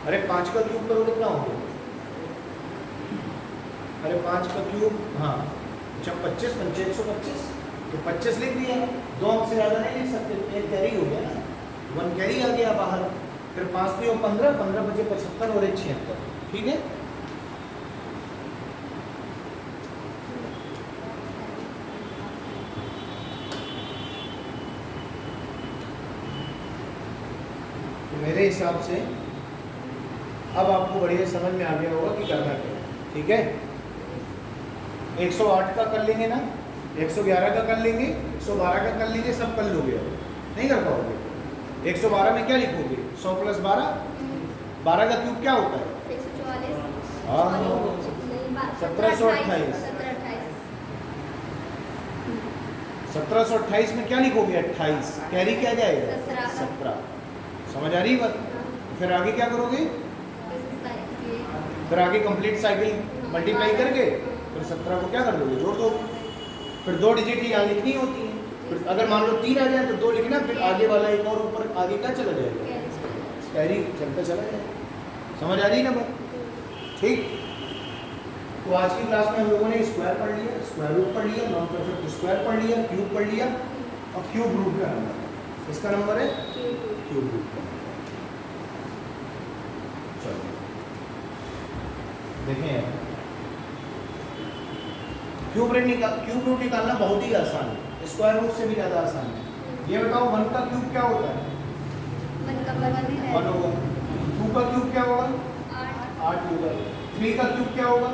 अरे 5 का क्यूब करो कितना हो गया? अरे 5 का क्यूब, हाँ जब 25 पंचे 125, तो 25 लिख दिया, 2 अंक से ज़्यादा नहीं लिख सकते, एक कैरी हो गया ना, 1 कैरी आ गया बाहर, फिर 5 3 15, 15 बचे 75 और 1 76, ठीक है। तो मेरे हिसाब से अब आपको बढ़िया समझ में आ गया होगा कि करना क्या है, ठीक है। 108 का कर लेंगे ना, 111 का कर लेंगे, 112 का कर लेंगे, सब कर लोगे, अब नहीं कर पाओगे। 112 में क्या लिखोगे? 100 + 12, 12 का क्यूब क्या होता है? 144। हाँ, 1728। 1728 में क्या लिखोगे? 28, कैरी क्या जाएगा? 17। समझ आ रही बात? फिर आगे क्या करोगे? फिर आगे कंप्लीट साइकिल मल्टीप्लाई करके फिर 17 को क्या कर दोगे? जोड़ दोगे। फिर 2 डिजिट ही यहाँ लिखनी होती है। फिर अगर मान लो 3 आ जाए तो 2 लिखना, फिर आगे वाला एक और ऊपर आगे क्या चला जाएगा? कैरी चलता चला जाएगा। समझ आ रही ना बात? ठीक। तो आज की क्लास में हम लोगों ने स्क्वायर पढ़ लिया, स्क्वायर रूट पढ़ लिया, नॉन परफेक्ट स्क्वायर पढ़ लिया, क्यूब पढ़ लिया, और क्यूब रूट का नंबर, इसका नंबर है क्यूब रूट। चलो देखें यार, क्यूब रूट निकालना बहुत ही आसान है, स्क्वायर रूट से भी ज़्यादा आसान है। ये बताओ 1 का क्यूब क्या होता है? 1 होगा। 2 का क्यूब क्या होगा? 8 होगा। 3 का क्यूब क्या होगा?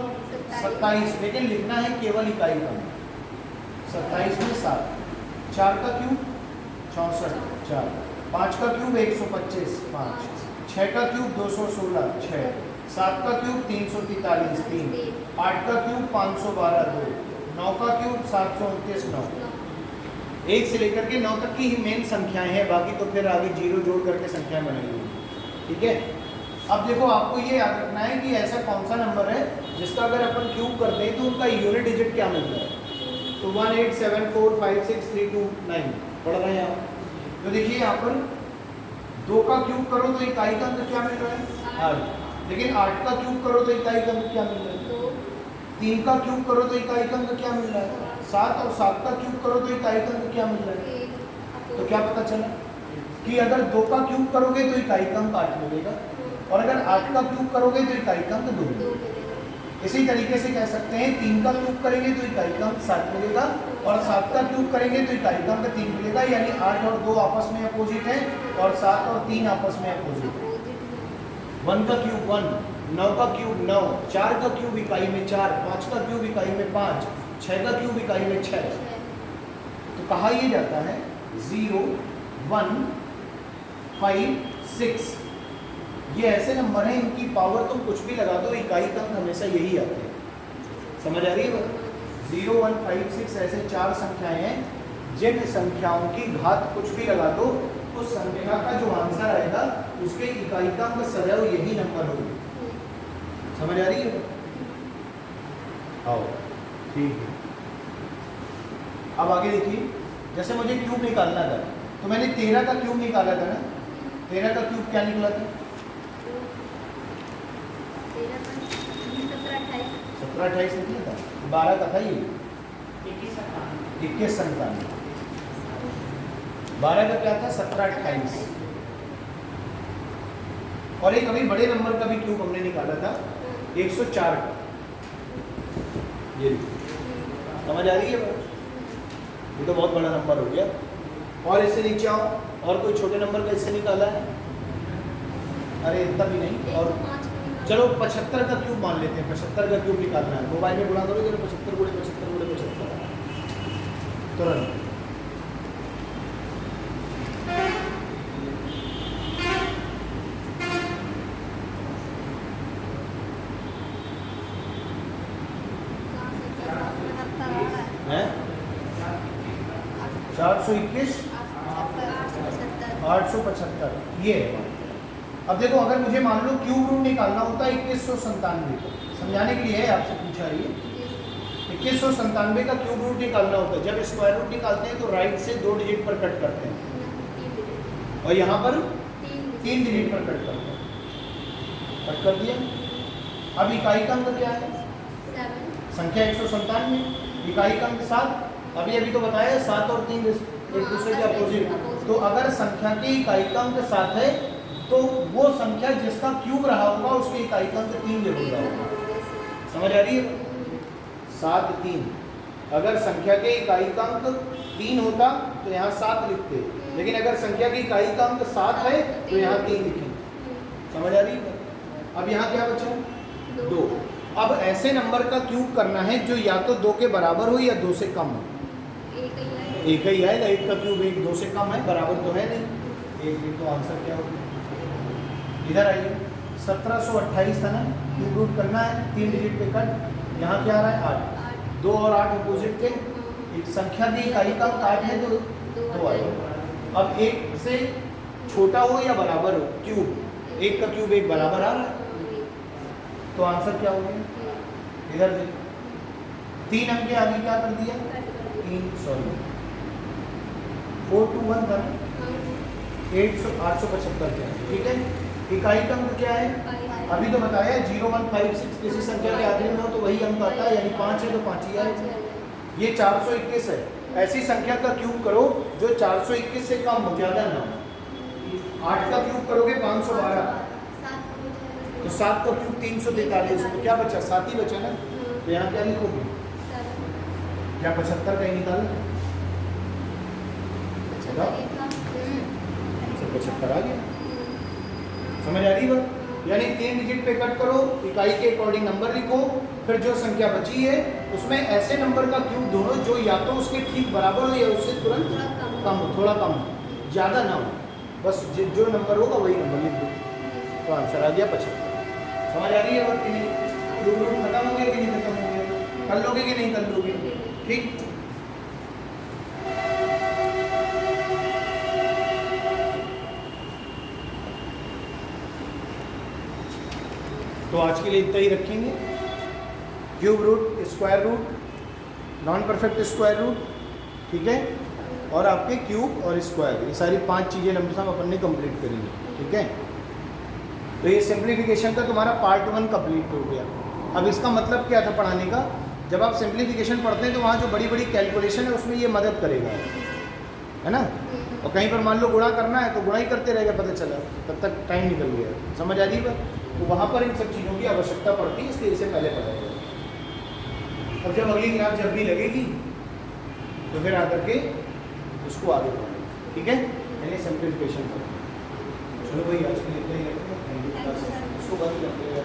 27, लेकिन लिखना है केवल इकाई का, 27 में 7। 4 का क्यूब 64, 4। 5 का क्यूब 125, 5। 6 का क्यूब 216, 6। 7 का क्यूब 343, 3। 8 का क्यूब 512, 2। 9 का क्यूब 729, 9। 1 से लेकर के 9 तक की ही मेन संख्याएं हैं, बाकी तो फिर आगे जीरो जोड़ करके संख्याएं बनाएंगे, ठीक है। अब देखो आपको ये याद रखना है कि ऐसा कौन सा नंबर है जिसका अगर अपन क्यूब करते हैं तो उनका यूनिट डिजिट क्या मिलता है? तो 187456329 पढ़ रहे हैं आप। तो देखिए यहाँ पर 2 का क्यूब करो तो इकाई का अंक क्या मिल रहा है? 8। लेकिन 8 का क्यूब करो तो इकाई का अंक क्या मिल रहा है? 2। 3 का क्यूब करो तो इकाई का अंक क्या मिल रहा है? 7। और 7 का क्यूब करो तो इकाई का अंक क्या मिल रहा है? 1। तो क्या पता चला कि अगर 2 का क्यूब करोगे तो इकाई का अंक 8 मिलेगा, और अगर 8 का क्यूब करोगे तो इकाई का अंक 2 मिलेगा। इसी तरीके से कह सकते हैं 3 का क्यूब करेंगे तो इकाई का अंक 7 मिलेगा, और 7 का क्यूब करेंगे तो इकाई का अंक 3 मिलेगा। यानी 8 और 2 आपस में अपोजिट है, और 7 और 3 आपस में अपोजिट है। 1 का क्यूब 1, 9 का क्यूब 9, 4 का क्यूब इकाई में 4, 5 का क्यूब इकाई में 5, 6 का क्यूब इकाई में 6। तो कहा यह जाता है 0 1 5 6, ये ऐसे नंबर हैं इनकी पावर तुम कुछ भी लगा दो, इकाई का अंक हमेशा यही आते हैं। समझ आ रही है बात? 0 1 5 6 ऐसे 4 संख्याएं हैं जिन संख्याओं की घात कुछ भी लगा दो, उस संख्या का जो आंसर आएगा उसके इकाई का अंक सदैव यही नंबर होगा। समझ आ रही है? आओ ठीक है। अब आगे देखिए, जैसे मुझे क्यूब निकालना था तो मैंने 13 का क्यूब निकाला था ना। 13 का क्यूब क्या निकला था? 1728 निकला था। 12 का था ये 2197। 12 का क्या था? 1728। और एक अभी बड़े नंबर का भी क्यूब हमने निकाला था 104 का। ये समझ आ रही है बात? ये तो बहुत बड़ा नंबर हो गया। और इससे नीचे आओ, और कोई छोटे नंबर का इससे निकाला है? अरे इतना भी नहीं। और चलो 75 का क्यूब मान लेते हैं। 75 का क्यूब निकालना है, मोबाइल में गुणा करोगे तो 75 गुणे 75 गुणे 75 तुरंत। है 421 875, ये है। अब देखो अगर मुझे मान लो क्यूब रूट निकालना होता है 2197 को, समझाने के लिए है आपसे पूछा है ये। 2197 का क्यूब रूट निकालना होता है। जब स्क्वायर रूट निकालते हैं तो राइट से 2 डिजिट पर कट करते हैं, और यहाँ पर 3 डिजिट पर कट करते हैं। कट कर दिया। अब इकाई का अंक क्या है? 7 संख्या 197, इकाई का अंक 7। अभी तो बताया 7 और 3 एक दूसरे के अपोजिट। तो अगर संख्या की इकाई का अंक 7 है तो वो संख्या जिसका क्यूब रहा होगा उसकी इकाई का अंक 3 जरूर रहा होगा। समझ आ रही है? 7 3। अगर संख्या के इकाई का अंक 3 होता तो यहाँ 7 लिखते, लेकिन अगर संख्या की इकाई का अंक 7 है तो यहाँ 3 लिखेंगे। समझ आ रही है? अब यहाँ क्या बचा? 2। अब ऐसे नंबर का क्यूब करना है जो या तो 2 के बराबर हो या 2 से कम हो। एक ही आएगा, एक का क्यूब 1 2 से कम है, बराबर तो है नहीं। एक तो आंसर क्या होगा? इधर आइए, 1728 था ना, क्यूब रूट करना है, 3 डिजिट पे कट। यहाँ क्या आ रहा है? 8। 2 और 8 अपोजिट थे। एक संख्या की इकाई का अंक 8 है तो 2 आएगा। अब 1 से छोटा हो या बराबर हो क्यूब, 1 का क्यूब 1 बराबर आ रहा है, तो आंसर क्या हो गया? इधर देखो, 3 अंक के आगे क्या कर दिया? 4 to 1 था, 875 क्या है? ठीक है। इकाई का अंक क्या है? अभी तो बताया 0156 किसी संख्या के आखिरी में हो तो वही अंक आता है, यानी 5 है तो 5 ही आएगा। ये 421 है। ऐसी संख्या का क्यूब करो जो 421 से कम हो, ज़्यादा ना हो। 8 का क्यूब करोगे 512, तो 7 का क्यूब 343, तो क्या बचा? 7 ही बचा ना। तो यहाँ क्या लिखोगे? क्या 75 का ही निकालो? 75 आ गया। समझ आ रही बात? यानी 3 डिजिट पे कट करो, इकाई के अकॉर्डिंग नंबर लिखो, फिर जो संख्या बची है उसमें ऐसे नंबर का क्यूब ढूंढो जो या तो उसके ठीक बराबर हो या उससे तुरंत कम हो, थोड़ा कम हो, ज़्यादा ना हो। बस जो नंबर होगा वही नंबर लिख दो, तो आंसर आ गया 75। समझ आ रही है बात कि नहीं? क्यूब रूट खत्म हो गया कि नहीं खत्म हो गया? कर लोगे कि नहीं कर लोगे? ठीक। तो आज के लिए इतना ही रखेंगे। Cube root, square root, non perfect square root, ठीक है, और आपके क्यूब और स्क्वायर, ये सारी 5 चीज़ें लमसम अपन ने कंप्लीट करेंगे। ठीक है, तो ये सिंप्लीफिकेशन का तुम्हारा पार्ट 1 कंप्लीट हो गया। अब इसका मतलब क्या था पढ़ाने का? जब आप सिंप्लीफिकेशन पढ़ते हैं तो वहाँ जो बड़ी बड़ी कैलकुलेशन है उसमें ये मदद करेगा, है ना। और कहीं पर मान लो गुणा करना है तो गुणा ही करते रहेगा, पता चला तब तक टाइम निकल गया। समझ आ रही बात? तो वहाँ पर इन सब चीज़ों की आवश्यकता पड़ती है, इसलिए इसे पहले पढ़ाया। अब जब अगली क्लास जब भी लगेगी तो फिर आकर के उसको आगे बढ़ाएंगे। ठीक है, यानी सिंप्लीफिकेशन करेंगे। चलो भाई आज के लिए इतना ही रखते हैं। उसको बंद करते हैं।